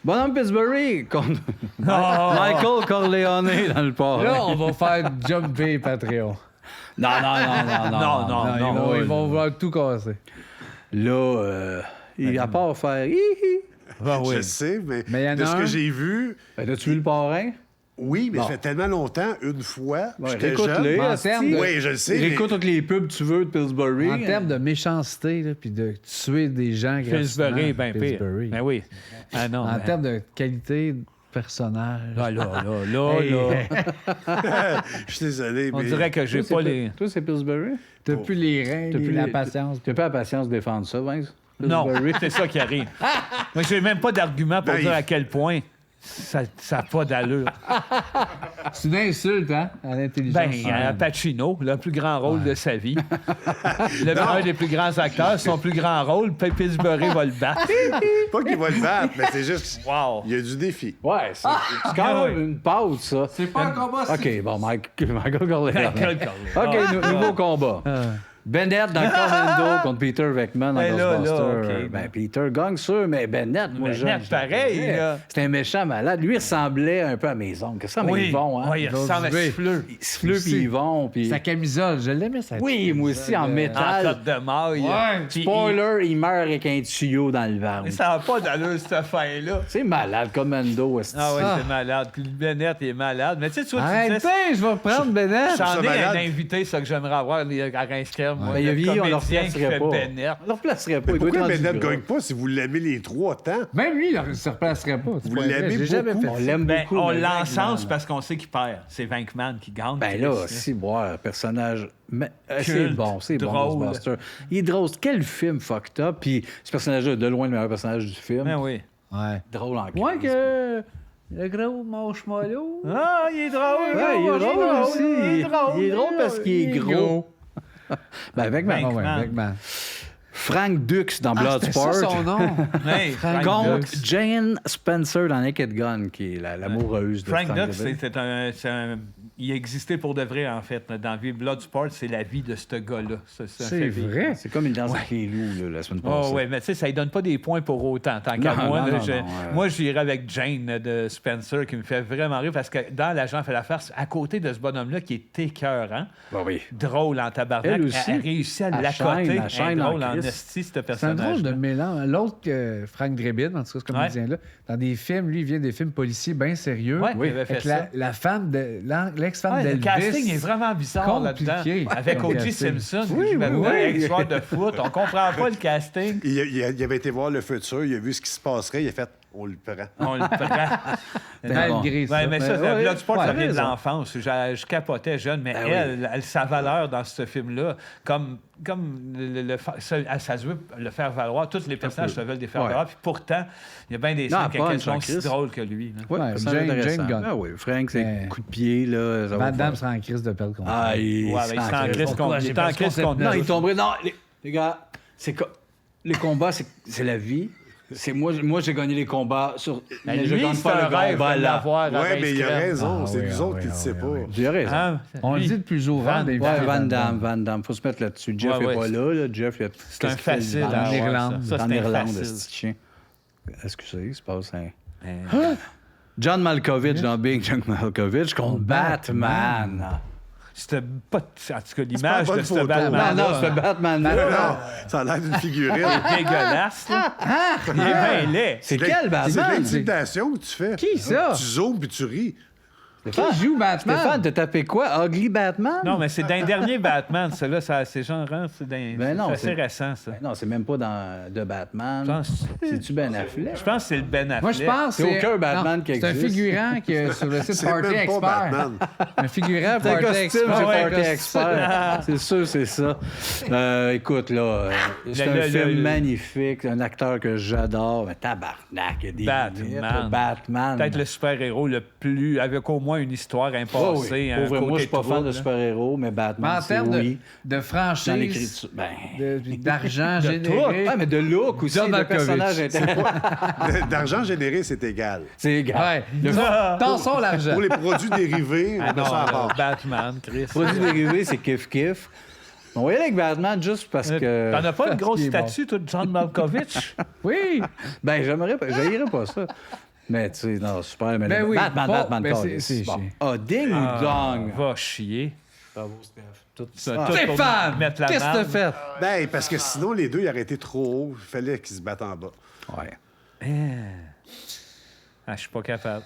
Bonhomme Pittsburgh contre Michael Corleone dans le port. Là, on va faire jumper Patreon. Non. Non. Ils vont vouloir tout casser. Là, il à part faire hi hi. Ben oui. Je sais, mais, Mais y en a de ce un. que j'ai vu, Ben, as-tu vu le parrain? oui, mais Bon. ça fait tellement longtemps, une fois, Ouais, j'étais réécoute-les, En asti. termes de- Oui, je le sais, mais Réécoute toutes les pubs que tu veux de Pillsbury. En termes de méchanceté, là, puis de tuer des gens gratuitement. Pillsbury, ben pire. Pillsbury. Ben oui. Ah non. En mais- termes de qualité de personnage. Ah, là. Hey. je suis désolé, On mais... dirait que j'ai Toi, pas c'est les... Toi, c'est Pillsbury? T'as plus les reins, T'as ni plus la les- patience. T'as pas la patience de défendre ça, Vince? Non, Pillsbury? c'est ça qui arrive. Moi, j'ai même pas d'argument pour Ben, dire à quel point ça n'a pas d'allure. C'est une insulte, hein, à l'intelligence Ben, humaine. Pacino, le plus grand rôle de sa vie. Un des plus grands acteurs, son plus grand rôle, Pillsbury va le battre. Pas qu'il va le battre, mais c'est juste... Wow. Il y a du défi. Ouais, c'est quand même une pause, ça. C'est pas un combat OK, bon, Michael Corleone. Quel OK, nouveau combat. Bennett dans Commando contre Peter Venkman dans Ben là, Ghostbusters. OK. Ben, Peter gagne sûr, mais Bennett, moi, Bennett, pareil, là. C'était un méchant malade. Lui, il ressemblait un peu à mes oncles. Ça, mais Oui, ils vont, hein? oui, il ressemble à jouer. Siffleux. Ils sifflent, puis Aussi. ils vont, puis... Sa camisole, je l'aimais, ça. Oui, moi aussi, en En métal. cote de maille. Ouais. Puis Spoiler, il meurt avec un tuyau dans le ventre. Ça n'a pas d'allure, cette fin-là. C'est malade, Commando. esti. Ah oui, Ah. c'est malade. Puis le Bennett, il est malade. Mais tu sais, tu vois, tu Arrêtez, disais... je vais prendre Bennett. J'en ai malade. un invité, ça, que j'aimerais avoir à Rinskeb, moi. Ben, il a le vieilli, on le comédien qui replacerait fait pas. Bennett. On le replacerait pas. Mais il doit pourquoi être rendu Bennett ne gras. gagne pas si vous l'aimez les trois temps? Même lui, il ne se replacerait pas. Vous l'aimez J'ai jamais beaucoup. fait On ça. l'aime Ben, beaucoup. on mais l'encense Venkman. parce qu'on sait qu'il perd. C'est Venkman qui gagne. Ben là, si, boire, personnage. Mais, c'est Culte, bon, c'est bon, drôle. Ghostbusters. Il est drôle. Quel film fucked up. Puis ce personnage-là est de loin le meilleur personnage du film. Ben oui. Ouais. Drôle en Moi crise. que le gros marshmallow. Ah, il est drôle. Ouais, il est drôle aussi. Il est drôle. Il est drôle parce qu'il est gros. Ben, Venkman. Ah ouais, Venkman. Venkman. Frank Dux dans C'était ça Bloodsport. son nom. Hey, Frank Contre Dux. Jane Spencer dans Naked Gun, qui est l'amoureuse de Frank Dux, David. c'est un... Il existait pour de vrai, en fait. Dans la vie Bloodsport, c'est la vie de ce gars-là. C'est vrai. C'est comme il danse avec les loups là, la semaine Oh, passée. oui, mais tu sais, ça ne donne pas des points pour autant. Tant qu'à Non, moi, non, là, non, non, moi, j'irais avec Jane de Spencer, qui me fait vraiment rire, parce que dans L'Agent fait la farce, à côté de ce bonhomme-là, qui est écœurant, Ben oui. drôle en tabarnak, Elle aussi. elle réussit à Elle l'accoter. shine, elle Elle est shine en drôle en Christ. esti, ce C'est un personnage. drôle de mélange. L'autre que Frank Drebin, en tout cas, ce comédien-là, dans des films, lui, il vient des films policiers bien sérieux. Ouais, il avait fait Avec ça. la femme de l'ex-femme Ouais, le d'Elvis. casting est vraiment bizarre là-dedans. compliqué. Avec Comme O.J. casting. Simpson, Oui, qui joue là-dedans, oui, oui. ex-joueur de foot. On comprend pas le casting. Il avait été voir le futur, il a vu ce qui se passerait, il a fait « on le prend ». On le prend. Malgré ça. Ouais, mais ça, ouais, Bloodsport, ouais, ça vient de raison. l'enfance. Je capotais jeune, mais Ben elle, sa valeur dans ce film-là, comme ça se veut le faire valoir, tous les personnages se veulent les faire Ouais. valoir, puis pourtant, il y a bien des Non, scènes quelqu'un punch, sont en si Christ. drôles que lui. là. Ouais, Ouais, ça Jane- intéressant. Jane gagne. Ah oui, Frank, c'est Mais- coup de pied, là. ça va Van Damme faire. sera en crise de perdre contre Ah, il Ouais, mais il s'en crisse contre. Il est en crise contre. Non, il tomberait. Non, les gars, les combats, c'est la vie. C'est moi, j'ai gagné les combats sur. Ben, mais je lui, gagne c'est pas un le rêve combat de là. l'avoir à Ouais, mais il a Reinscrème. raison, Ah c'est oui, nous ah autres oui, qui ne ah sait oui, pas. ah oui. J'ai raison. Hein? On le Lui, dit depuis souvent. Van- des Ouais, Van Van Damme. Faut se mettre là-dessus. Jeff Ouais, est ouais, pas là. Jeff, il a C'est un facile en à avoir, Irlande. ça. Ça, en c'est un Irlande, facile. ce petit chien. Excusez, il se passe un... Ah! John Malkovich dans Big John Malkovich contre Batman. C'était pas... En tout cas, pas l'image une bonne de ce photo. Batman. Non, c'est Batman. Non, ça a l'air d'une figurine. Dégueulasse, là. Il est bien laid. C'est quel C'est de Batman? l'intimidation que tu fais. Qui ça? Tu zoomes puis tu ris. Qui joue Batman? Stéphane, t'as tapé quoi? Ugly Batman? Non, mais c'est dans les derniers Batman. Celui-là, c'est genre... C'est Ben non, c'est assez c'est- récent, ça. Ben non, c'est même pas dans The Batman. Je pense- C'est-tu Ben Affleck? Je pense que c'est le Ben Affleck. Moi, je pense que C'est aucun Batman non, qui c'est un existe. figurant qui est sur le site C'est Party même pas Expert. Batman. Un figurant C'est un Party costume Expert. chez ouais, Party costume. Expert. C'est sûr, c'est ça. Écoute, là, c'est un film magnifique, un acteur que j'adore. Mais tabarnak, il y a des limites, là. Batman. Peut-être le super-héros le plus... avec au moins une histoire Oh, impassée. oui. un Pour vrai, moi, côté je suis pas fan trouble, de là. super-héros, mais Mais Batman, en c'est termes oui. de Dans franchise, l'écriture. Ben... d'argent De généré... Ah, mais de look aussi, John le Malkovich. personnage intéressant. D'argent généré, c'est égal. C'est égal. Ouais. Dansons l'argent. Pour les produits dérivés, Ah on met non, ça à part. Batman, Chris. Produit dérivé, c'est kiff-kiff. On va y aller avec Batman juste parce que... T'en as pas une grosse qui est bon. statue, toi, de John Malkovich? Oui. Ben, j'aimerais pas ça. Mais, tu sais, non, super. Mais Ben oui, Batman, pas- Batman, ben Callis. c'est Bon. chiant. Ah, ding ou dong? Va chier. Bravo, Steph. Tout ça, tout pour Stéphane, mettre la qu'est-ce que t'as marde. fait? Ben, parce que sinon, les deux, ils auraient été trop hauts. Il fallait qu'ils se battent en bas. Ouais. Ah, je suis pas capable.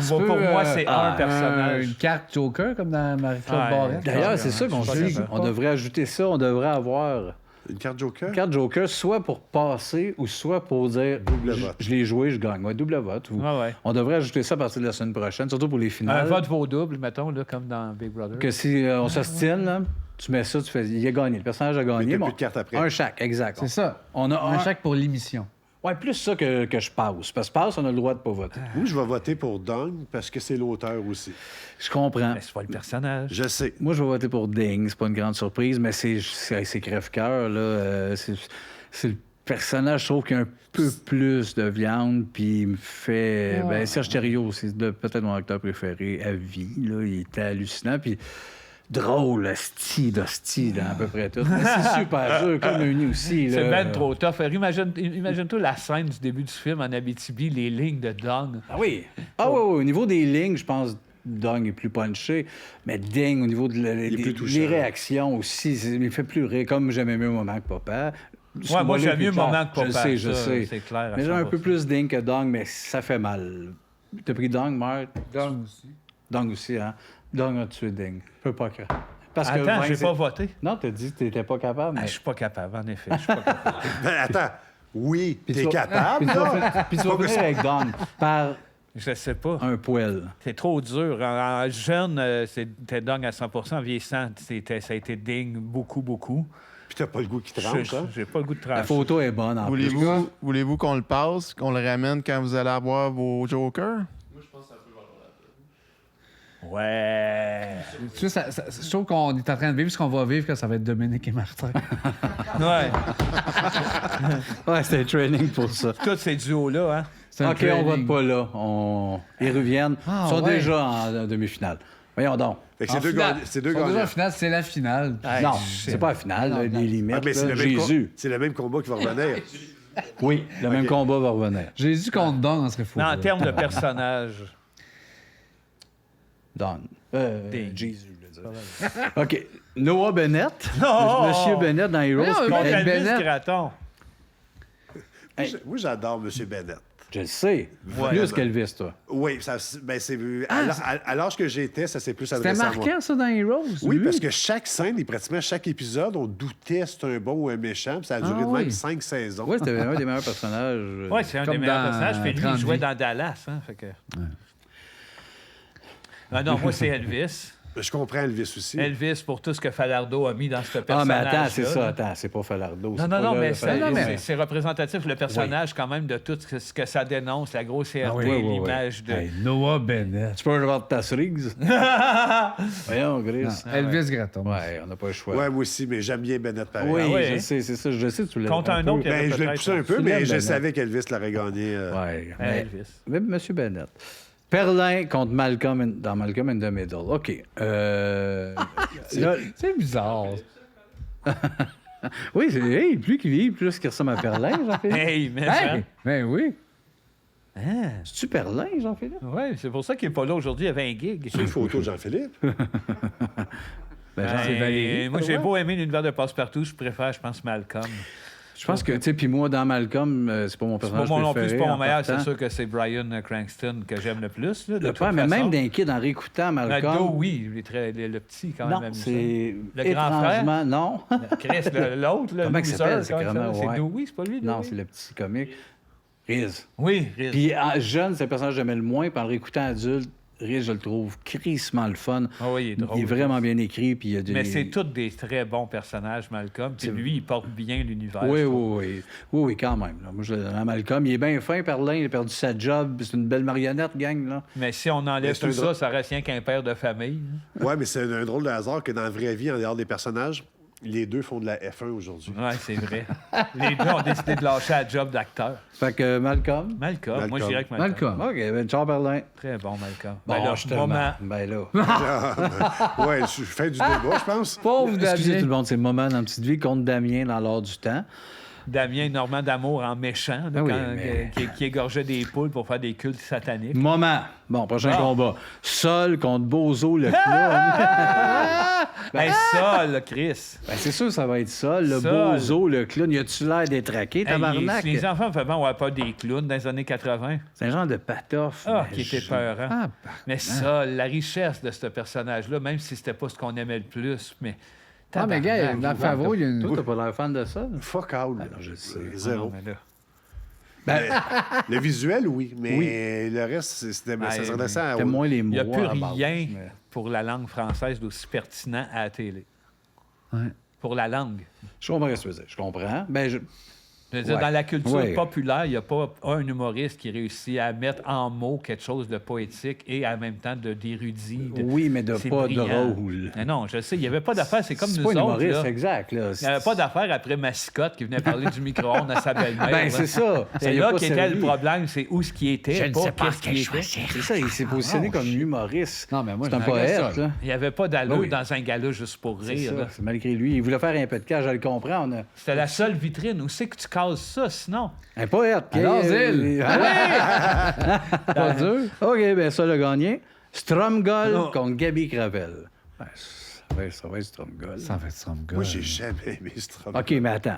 Pour moi, c'est un personnage. Une carte Joker, comme dans Marie-Claude Ouais. Barrette. D'ailleurs, c'est ça qu'on Je suis dit. pas capable. On devrait ajouter ça. On devrait avoir Une carte Joker? une carte Joker, soit pour passer ou soit pour dire Double vote. je l'ai joué, je gagne. Ouais, double vote. Ouais, ouais. On devrait ajouter ça à partir de la semaine prochaine, surtout pour les Un finales. vote vaut double, mettons, là, comme dans Big Brother. Que si on s'ostine, là, tu mets ça, tu fais. Il a gagné. Le personnage a gagné. t'as Bon, plus de cartes après. Un chaque, exact. C'est ça. On a Un chaque pour l'émission. Ouais, plus ça que je passe. Parce que passe, on a le droit de pas voter. Oui, je vais voter pour Dong parce que c'est l'auteur aussi. Je comprends. Mais c'est pas le personnage. Je sais. Moi, je vais voter pour Ding. C'est pas une grande surprise, mais c'est crève-cœur, là. C'est le personnage, je trouve qu'il y a un peu plus de viande, puis il me fait... Ben, Serge Thériault, c'est peut-être mon acteur préféré à vie, là. Il était hallucinant, puis drôle, hostie d'hostie dans à peu près tout. Mais c'est super dur, comme Uni aussi, là. C'est ben trop tough. Imagine-toi la scène du début du film en Abitibi, les lignes de Dong. Ah oui. Ah oui, oui. Au niveau des lignes, je pense Dong est plus punché. Mais Ding, au niveau de est plus touchant. les réactions aussi, il me fait plus rire. Comme j'aimais mieux Moment que Papa. Ouais, moi, j'aime mieux Moment Moment que Papa. Je ça, sais. C'est clair. à Mais j'ai un peu 100%. plus Ding que Dong, mais ça fait mal. T'as pris Dong, Marc? Donc, aussi. Dong aussi, hein? Dong a tué Ding. Je peux pas croire. Parce que Attends, Vince, j'ai pas voté. Non, t'as dit que t'étais pas capable. Ah, Mais... je suis pas capable, en effet. Je suis pas capable. Ben, attends. Oui, Puis t'es tu vas- capable, Puis tu vas là. finir- puis tu vas finir avec Dong par Je sais pas. un poil. C'est trop dur. En jeune, c'était Dong à 100%. En vieillissant, ça a été Ding beaucoup, beaucoup. Puis t'as pas le goût qui tranche, hein? J'ai pas le goût de La trancher. photo est bonne en plus. Voulez-vous qu'on le passe, qu'on le ramène quand vous allez avoir vos jokers? Ouais. Tu sais, je trouve qu'on est en train de vivre ce qu'on va vivre quand ça va être Dominique et Martin. Ouais. Ouais, c'était un training pour ça. Tous ces duos-là, hein. C'est un OK, on vote training. pas là. Ils reviennent. Ah, Ils sont ouais. déjà en demi-finale. Voyons donc. Fait que En c'est deux finale. gagnants. C'est deux Ils sont déjà gagnants. en finale, c'est la finale. Hey, non, shit. c'est pas la finale, là, non. les limites. Ah, mais c'est là. le même Jésus. c'est le même combat qui va revenir. Oui, le même combat va revenir. Jésus contre Don, on serait fou. Non, en termes de personnage. Don. Ding. Jésus, je veux dire. OK. Noah Bennett. Oh! Monsieur Bennett dans Heroes. Non, puis Contre Ed Elvis Bennett. Gratton. Moi, j'adore M. Bennett. Je le sais. Ouais, Plus ben. qu'Elvis, toi. Oui, ça, ben c'est à l'âge que j'étais, ça s'est plus C'était adressé à moi. marquant, ça, dans Heroes? Oui, lui? parce que chaque scène, et pratiquement chaque épisode, on doutait si c'était un bon ou un méchant, puis ça a duré de oui. même 5 saisons. Oui, c'était un des meilleurs personnages. Oui, c'est un Comme des meilleurs dans personnages. Puis lui, il 30 jouait vies. dans Dallas. Hein, fait que... Ah non, moi, c'est Elvis. Je comprends Elvis aussi. Elvis pour tout ce que Falardo a mis dans ce Ah, personnage. mais attends, c'est ça. Attends, c'est pas Falardo. Non, c'est non, pas non, là, mais le Falardo. c'est représentatif, le personnage, quand même, de tout ce que ça dénonce, la grossièreté, Ah oui, oui, oui. l'image de... Hey, Noah Bennett. Tu peux avoir ta cerise? Voyons, Gris. Non, Elvis Gratton. Ouais, on n'a pas le choix. Ouais, moi aussi, mais j'aime bien Bennett pareil. Oui, Ah ouais, je hein? sais, c'est ça. Je sais, tu l'as Contre un autre, il y avait Ben, je l'ai peut-être- poussé un peu, Tu mais l'aimes, je Bennett. savais qu'Elvis l'aurait gagné. Ouais, Elvis. mais M. Bennett. Perlin contre Malcolm dans Malcolm in the Middle. OK. Là, C'est bizarre. Oui, plus qu'il vit, plus qu'il ressemble à Perlin, Jean-Philippe. Hey, mais Hey! Ben oui. Hein? C'est-tu Perlin, Jean-Philippe? Ouais, c'est pour ça qu'il n'est pas là aujourd'hui, il y avait un gig. C'est une photo de Jean-Philippe. Ben, Jean- c'est Valérie, Moi, pas j'ai loin. beau aimer l'univers de Passepartout, je préfère, je pense, Malcolm. Je pense que, tu sais, puis moi, dans Malcolm, c'est pas mon Pour personnage moi non plus, préféré. c'est pas mon en meilleur, c'est partant. sûr que c'est Bryan Cranston que j'aime le plus. Là, de Le toute père, mais façon. même d'un kid en réécoutant Malcolm. Doe, oui, le petit, quand même. Non, amusant. c'est Le grand frère? étrangement, non. Chris, l'autre, là, Comment il loser, s'appelle, c'est comment il carrément, s'appelle? ouais. C'est Doe, c'est pas lui? Non, Doe? c'est le petit comique. Riz. Oui, Riz. Puis jeune, c'est le personnage que j'aimais le moins. Puis en le réécoutant adulte, Riz, je le trouve crissement le fun. Ah oui, il est drôle. Il est vraiment bien écrit. Puis il y a des... Mais c'est tous des très bons personnages, Malcolm. Puis lui, il porte bien l'univers. Oui, je trouve. oui, quand même. Là. Moi, dans Malcolm, il est bien fin, Perlin. Il a perdu sa job. C'est une belle marionnette, gang. Là. Mais si on enlève Mais c'est tout un ça, drôle. ça reste rien qu'un père de famille. Ouais, mais c'est un drôle de hasard que dans la vraie vie, en dehors des personnages, les deux font de la F1 aujourd'hui. Oui, c'est vrai. Les deux ont décidé de lâcher la job d'acteur. Fait que Malcolm. Malcolm. Moi, je dirais que Malcolm. Malcolm. OK, ben, ciao, Perlin. Très bon, Malcolm. Bon, Ben là, je suis tellement... moment. Ben là. Ouais, je fais du débat, je pense. Pauvre Excusez tout Damien. le monde, c'est le moment dans Petite Vie contre Damien dans l'art du temps. Damien Normand d'Amour en méchant, là, Ah oui, quand- mais- qui égorgeait des poules pour faire des cultes sataniques. Moment. Bon, prochain Ah. combat. Sol contre Bozo, le clown. Hey, ça, là, Chris. Ben, c'est sûr, ça va être Sol. Le Sol. Bozo, le clown. Y a-tu l'air détraqué, Hey, tabarnak? les enfants faisaient on pas des clowns dans les années 80. C'est un genre de patoff. Ah, mais qui était je- peurant. Ah, Mais ça, la richesse de ce personnage-là, même si c'était pas ce qu'on aimait le plus, mais... Ah, mais gars, tabarnak, dans Favreau, il y a une. Toi, t'as pas l'air fan de ça? Fuck out. non, je sais. Zéro. Ah, mais là. Le visuel, oui, mais le reste, ça Ah, s'adressait à... T'aimes moins les mots. Il n'y a plus à la base, rien mais- pour la langue française d'aussi pertinent à la télé. Ouais. Pour la langue. Je comprends ce que tu veux dire. Je comprends. Ben, Je veux dire, Ouais. dans la culture Ouais. populaire, il n'y a pas un humoriste qui réussit à mettre en mots quelque chose de poétique et en même temps d'érudit. Oui, mais C'est pas brillant. drôle. Mais non, je sais, il n'y avait pas d'affaire. C'est comme C'est nous pas un autres. humoriste, là. exact. Là. Il n'y avait pas d'affaire après Massicotte qui venait parler du micro-ondes à sa belle-mère. Ben, là. c'est ça. C'est Ça y a là pas qui était servi. le problème, c'est où ce qui était, pas qu'est-ce qui était. C'est ça, il s'est positionné comme humoriste. Non, mais moi, c'est un je m'engage poète, ça. là. Il n'y avait pas d'allure Oui. dans un gala juste pour C'est rire. ça, là. c'est malgré lui. Il voulait faire un peu de cash, je le comprends. On a... C'était la seule vitrine. Où c'est que tu cases ça, sinon? Un poète. Alors, qui- Zil. Pas dur. OK, ben ça, le gagné. Stromgol Non. contre Gabi Gravel. Ben, ça va être Stromgol. Ça en fait ça me Moi, j'ai jamais aimé ce travail. OK, mais attends.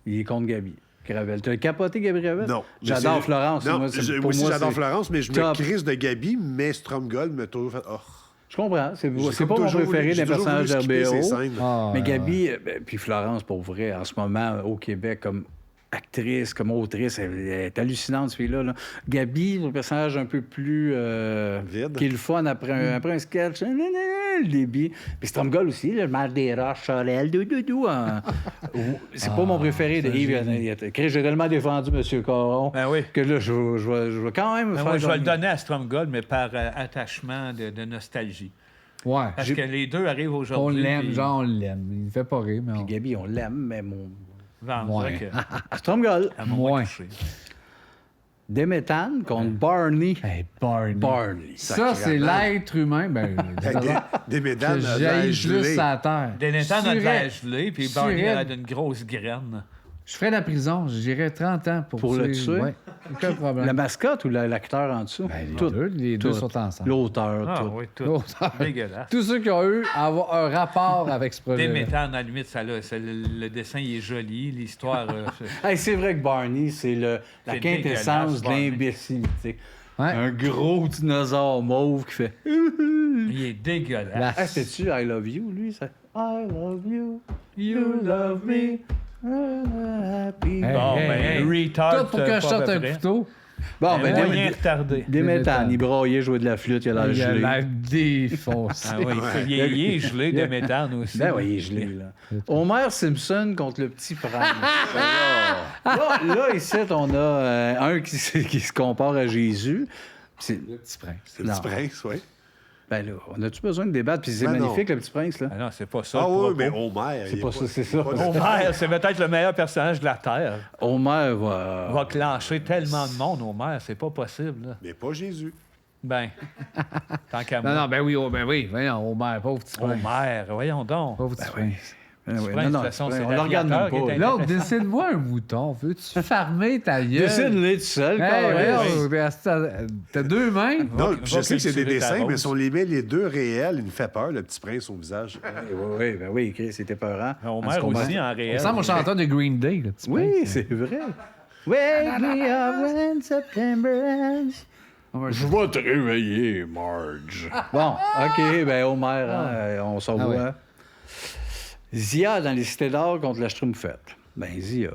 Il est contre Gabi Gravel. Tu as capoté Gabi Gravel? Non. J'adore Mais c'est- Florence. Non, Moi, pour moi aussi, moi, j'adore c'est Florence, mais je me top. crise de Gabi, mais Stromgold m'a toujours fait... Oh. Je comprends. C'est J'ai pas comme mon toujours préféré voulu- des j'ai toujours personnages voulu skipper d'RBO. ces scènes. Ah, Mais ouais, Gabi, puis Florence, pour vrai, en ce moment, au Québec, comme actrice, comme autrice, elle est hallucinante, cette fille-là. Là. Gabi, le personnage un peu plus... Vide. Qui est le fun après un sketch. Le débit. Puis Stromgol aussi, le mal des roches, Sorel, doudou. C'est pas mon préféré de Yves. J'ai tellement défendu M. Caron Ben oui. que là, je vais quand même Ben, faire... moi, je vais le comme- donner à Stromgold, mais par attachement de nostalgie. Ouais. Parce que les deux arrivent On aujourd'hui. l'aime, puis- genre, on l'aime. Il ne fait pas rire, mais on. Gabi, on l'aime, mais mon... Bon, on dirait Ouais. que- Stromgol. elle m'a moins Ouais. touché. Déméthane contre Barney. Hey, Barney. Barney. Ça, c'est l'être humain. Ben, Des médailles que à j'haïs l'âge plus gelé. à terre. Dénétan a de Surais. l'air gelé, puis Surais. Barney a d'une grosse graine. Je ferais la prison. J'irais 30 ans pour le tuer? Ouais. Aucun problème. La mascotte ou l'acteur en dessous? Ben, Tout. les deux Tout. sont ensemble. L'auteur, Ah tout. oui, tout. L'auteur. Dégueulasse. Tous ceux qui ont eu à avoir un rapport avec ce projet. Démétan, à la limite, le dessin, il est joli. L'histoire... Hey, c'est vrai que Barney, c'est la C'est quintessence de dégueulasse, Barney. l'imbécilité. Ouais. Un gros dinosaure mauve qui fait... il est dégueulasse. Ah, c'était-tu I love you, lui? Ça? I love you, you love me, happy. Hey, Bon, hey, ben, hey. retard, Tout pour que je pas sorte à peu un près. couteau. Bon, ben, Moyen retardé. Déméthane, il braillait, jouait de la flûte, il a l'air Il a gelé. l'air défoncé. Ah oui, il est gelé de méthane aussi. Ben oui, il est gelé, là. Homer Simpson contre le petit prince. là, ici, on a un qui se compare à Jésus. C'est Le petit prince. C'est le petit Non. prince, oui. Ben là, on a-tu besoin de débattre? Puis c'est Ben non. magnifique, le petit prince, là. Ah non, c'est pas ça. Ah le oui, propos. mais Homer... C'est pas ça, c'est ça. Homer, c'est peut-être le meilleur personnage de la Terre. Homer Il va... va clencher tellement de monde, Homer, c'est pas possible. Là. Mais pas Jésus. Ben, tant qu'à Non, moi. non, ben oui, oh, ben oui. Voyons, Homer, pauvre petit prince. Homer, voyons donc. Pauvre petit prince. Tu prends, non, de non, toute façon, on c'est le regarde même l'aviateur qui est pas. L'autre, décide-moi un mouton. Veux-tu farmer ta gueule? Dessine-les tout seul, T'as 2 mains? Non, Va- je va sais que c'est des cultiver ta dessins, mais rose. si on les met les deux réels, il nous fait peur, le petit prince au visage. Oui, Chris, c'était peurant. Homer aussi, en réel. Il ressemble au chanteur de Green Day. Là, petit Oui, prince. c'est vrai. Wake me up when September ends. Je vais te réveiller, Marge. Bon, OK, ben Homer, hein, on s'en Ah voit. ouais. Zia dans les Cités d'Or contre la Schtroumpfette. Ben, Zia.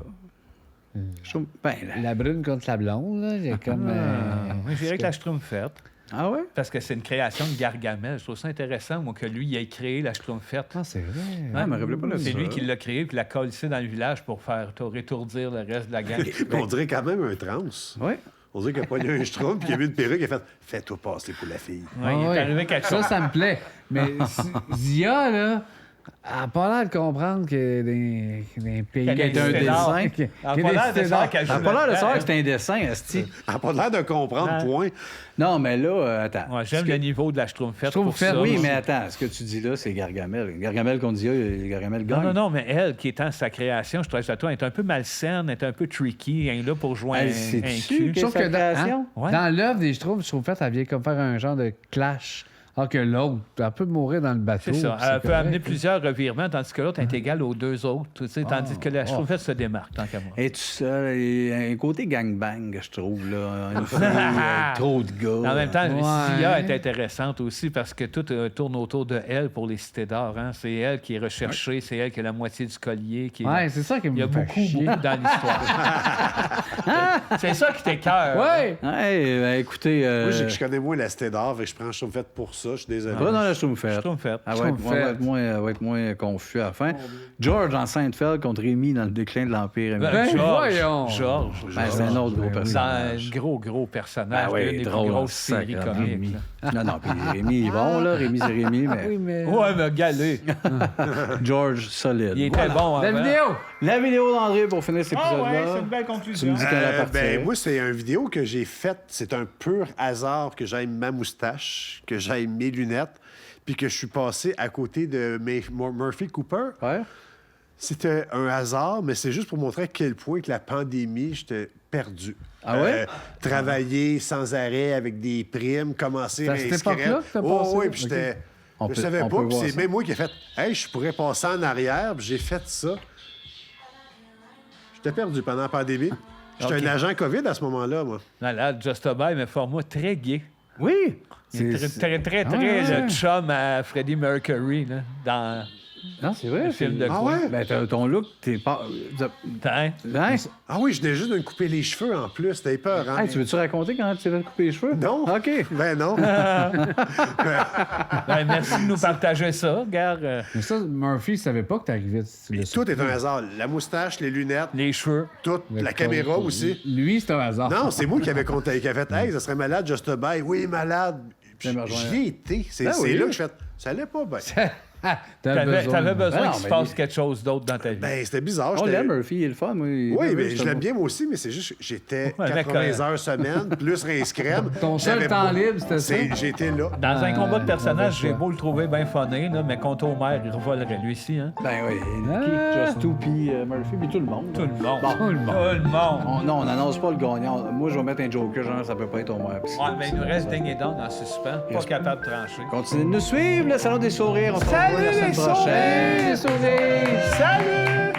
Ben, là. La brune contre la blonde, là, j'ai comme... Moi, je dirais que la Schtroumpfette, Ah ouais? parce que c'est une création de Gargamel. Je trouve ça intéressant, moi, que lui, il ait créé la Schtroumpfette. Ah, c'est vrai. Ah, me rappelez pas de C'est ça. lui qui l'a créé puis l'a collé dans le village pour faire rétourdir le reste de la gang. On dirait quand même un trans. Oui. On dirait qu'il a pas eu un schtroumpf, puis il a mis une perruque, il a fait « Fais-toi passer pour la fille. Ouais, il est Ah, ouais. arrivé quelque chose. Ça me plaît. Mais Zia, là, elle n'a pas l'air de comprendre que des pays... Qu'elle est un Qu'il y a dessin. qu'il y Elle a a pas des l'air de cités savoir d'or. qu'elle Elle n'a joue pas l'air de là-dedans, savoir hein. que c'est un dessin, Asti. Elle n'a pas l'air de comprendre, point. Non, mais là, attends. Ouais, j'aime le niveau de la Schtroumpfette. Schtroumpfette, pour ça. Oui, mais attends, ce que tu dis là, c'est Gargamel. Gargamel qu'on dit, Gargamel gagne. Non, mais elle, qui est en sa création, je trouve ça, toi, elle est un peu malsaine, elle est un peu tricky, elle est là pour jouer Elle un sait-tu cul. Sauf que création? Ouais. dans l'œuvre des Schtroumpfette, elle vient comme faire un genre de clash. Alors que l'autre, elle peut mourir dans le bateau. C'est ça. puis Elle peut correct. amener plusieurs revirements, tandis que l'autre est égale aux deux autres. Tu sais, tandis que la Schtroumpfette se démarque, tant qu'à moi. Et tout seul, il y a un côté gangbang, je trouve, là. Une fille, trop de gars. En même temps, Ouais. Zia est intéressante aussi parce que tout tourne autour de elle pour les cités d'or. Hein. C'est elle qui est recherchée, c'est elle qui a la moitié du collier. Qui est... Ouais, c'est ça qui me Il y a fait beaucoup, chier. beaucoup dans l'histoire. C'est ça qui t'écoeure. Ouais! Ouais, ben, écoutez... Moi, je connais moins la cité d'or, fait que je prends Schtroumpfette pour ça, je suis désolé. Pas dans la Schtroumpfette. Schtroumpfette. Elle va être moins confus à la fin. George en Seinfeld contre Rémi dans le déclin de l'Empire américain. Ben, voyons. George. Ben, c'est un autre gros C'est personnage. un gros personnage. Ben oui, une des plus drôle, grosses séries sacrément. comiques. là. Non, puis Rémi, il est bon, là. Rémi, c'est Rémi, mais Oui, mais... Ouais, mais galé. George, solide. Il était bon La avant. vidéo! La vidéo d'André pour finir cet Ah épisode-là. ouais, c'est une belle Tu me conclusion. dis qu'elle appartient. Ben, moi, c'est une vidéo que j'ai faite. C'est un pur hasard que j'aille ma moustache, que j'aille mes lunettes, puis que je suis passé à côté de Murphy Cooper. Ouais. C'était un hasard, mais c'est juste pour montrer à quel point que la pandémie, j'étais perdu. Ah ouais? Travailler sans arrêt avec des primes, commencer C'est à à cette inscrire. époque-là que t'as Oh, passé? oui, puis j'étais... On Je peut- savais on pas, peut puis voir c'est ça. même moi qui ai fait « Hey, je pourrais passer en arrière », puis j'ai fait ça. J'étais perdu pendant la pandémie. J'étais Ok. un agent COVID à ce moment-là, moi. Malade, Just a Boy, mais format très gay. Oui. Il est très ouais. le chum à Freddie Mercury, là, dans Non, c'est vrai. le film de Ah quoi. ouais? Ben, ton look, t'es pas... Hein? Hein? Ah oui, je venais juste de me couper les cheveux en plus. C'était peur, hein? Hey, tu veux-tu raconter quand tu t'es fait couper les cheveux? Non. OK. Ben non. Ben, merci de nous partager ça. Regarde, Mais ça, Murphy, il savait pas que t'arrivais. Tout est un hasard. La moustache, les lunettes, les cheveux. tout. La caméra aussi. Lui, c'est un hasard. Non, c'est moi qui avais compté, qui avait fait « Hey, ça serait malade, Just a Bye. » Oui, malade. Puis Viens me rejoindre. j'y ai été. C'est Ben oui. là que je fais « Ça allait pas bien. T'avais besoin Ben non, qu'il se mais passe il- quelque chose d'autre dans ta vie. » Ben, c'était bizarre. On j'étais- l'aime, Murphy, il est le fun. Oui, mais je l'aime bien moi aussi, mais c'est juste que j'étais Ouais, 80 heures semaine, plus rince crème. Ton seul J'avais temps pas- libre, c'était ça? J'étais là. Dans un combat de personnage, mauvais j'ai choix. beau le trouver bien funné, là, mais contre Homer, il revolerait lui ici. Hein? Ben oui, Ah. Just Two, puis Murphy, puis tout le monde. Tout le monde. Bon. Tout le monde. Non, on n'annonce pas le gagnant. Moi, je vais mettre un joker, genre, ça peut pas être Homer. Puis Ouais, mais il nous reste Ding et Dong en suspens. Pas capable de trancher. continuez de nous suivre, le Salon des Sourires. On se revoit la semaine prochaine. Sourire! Salut!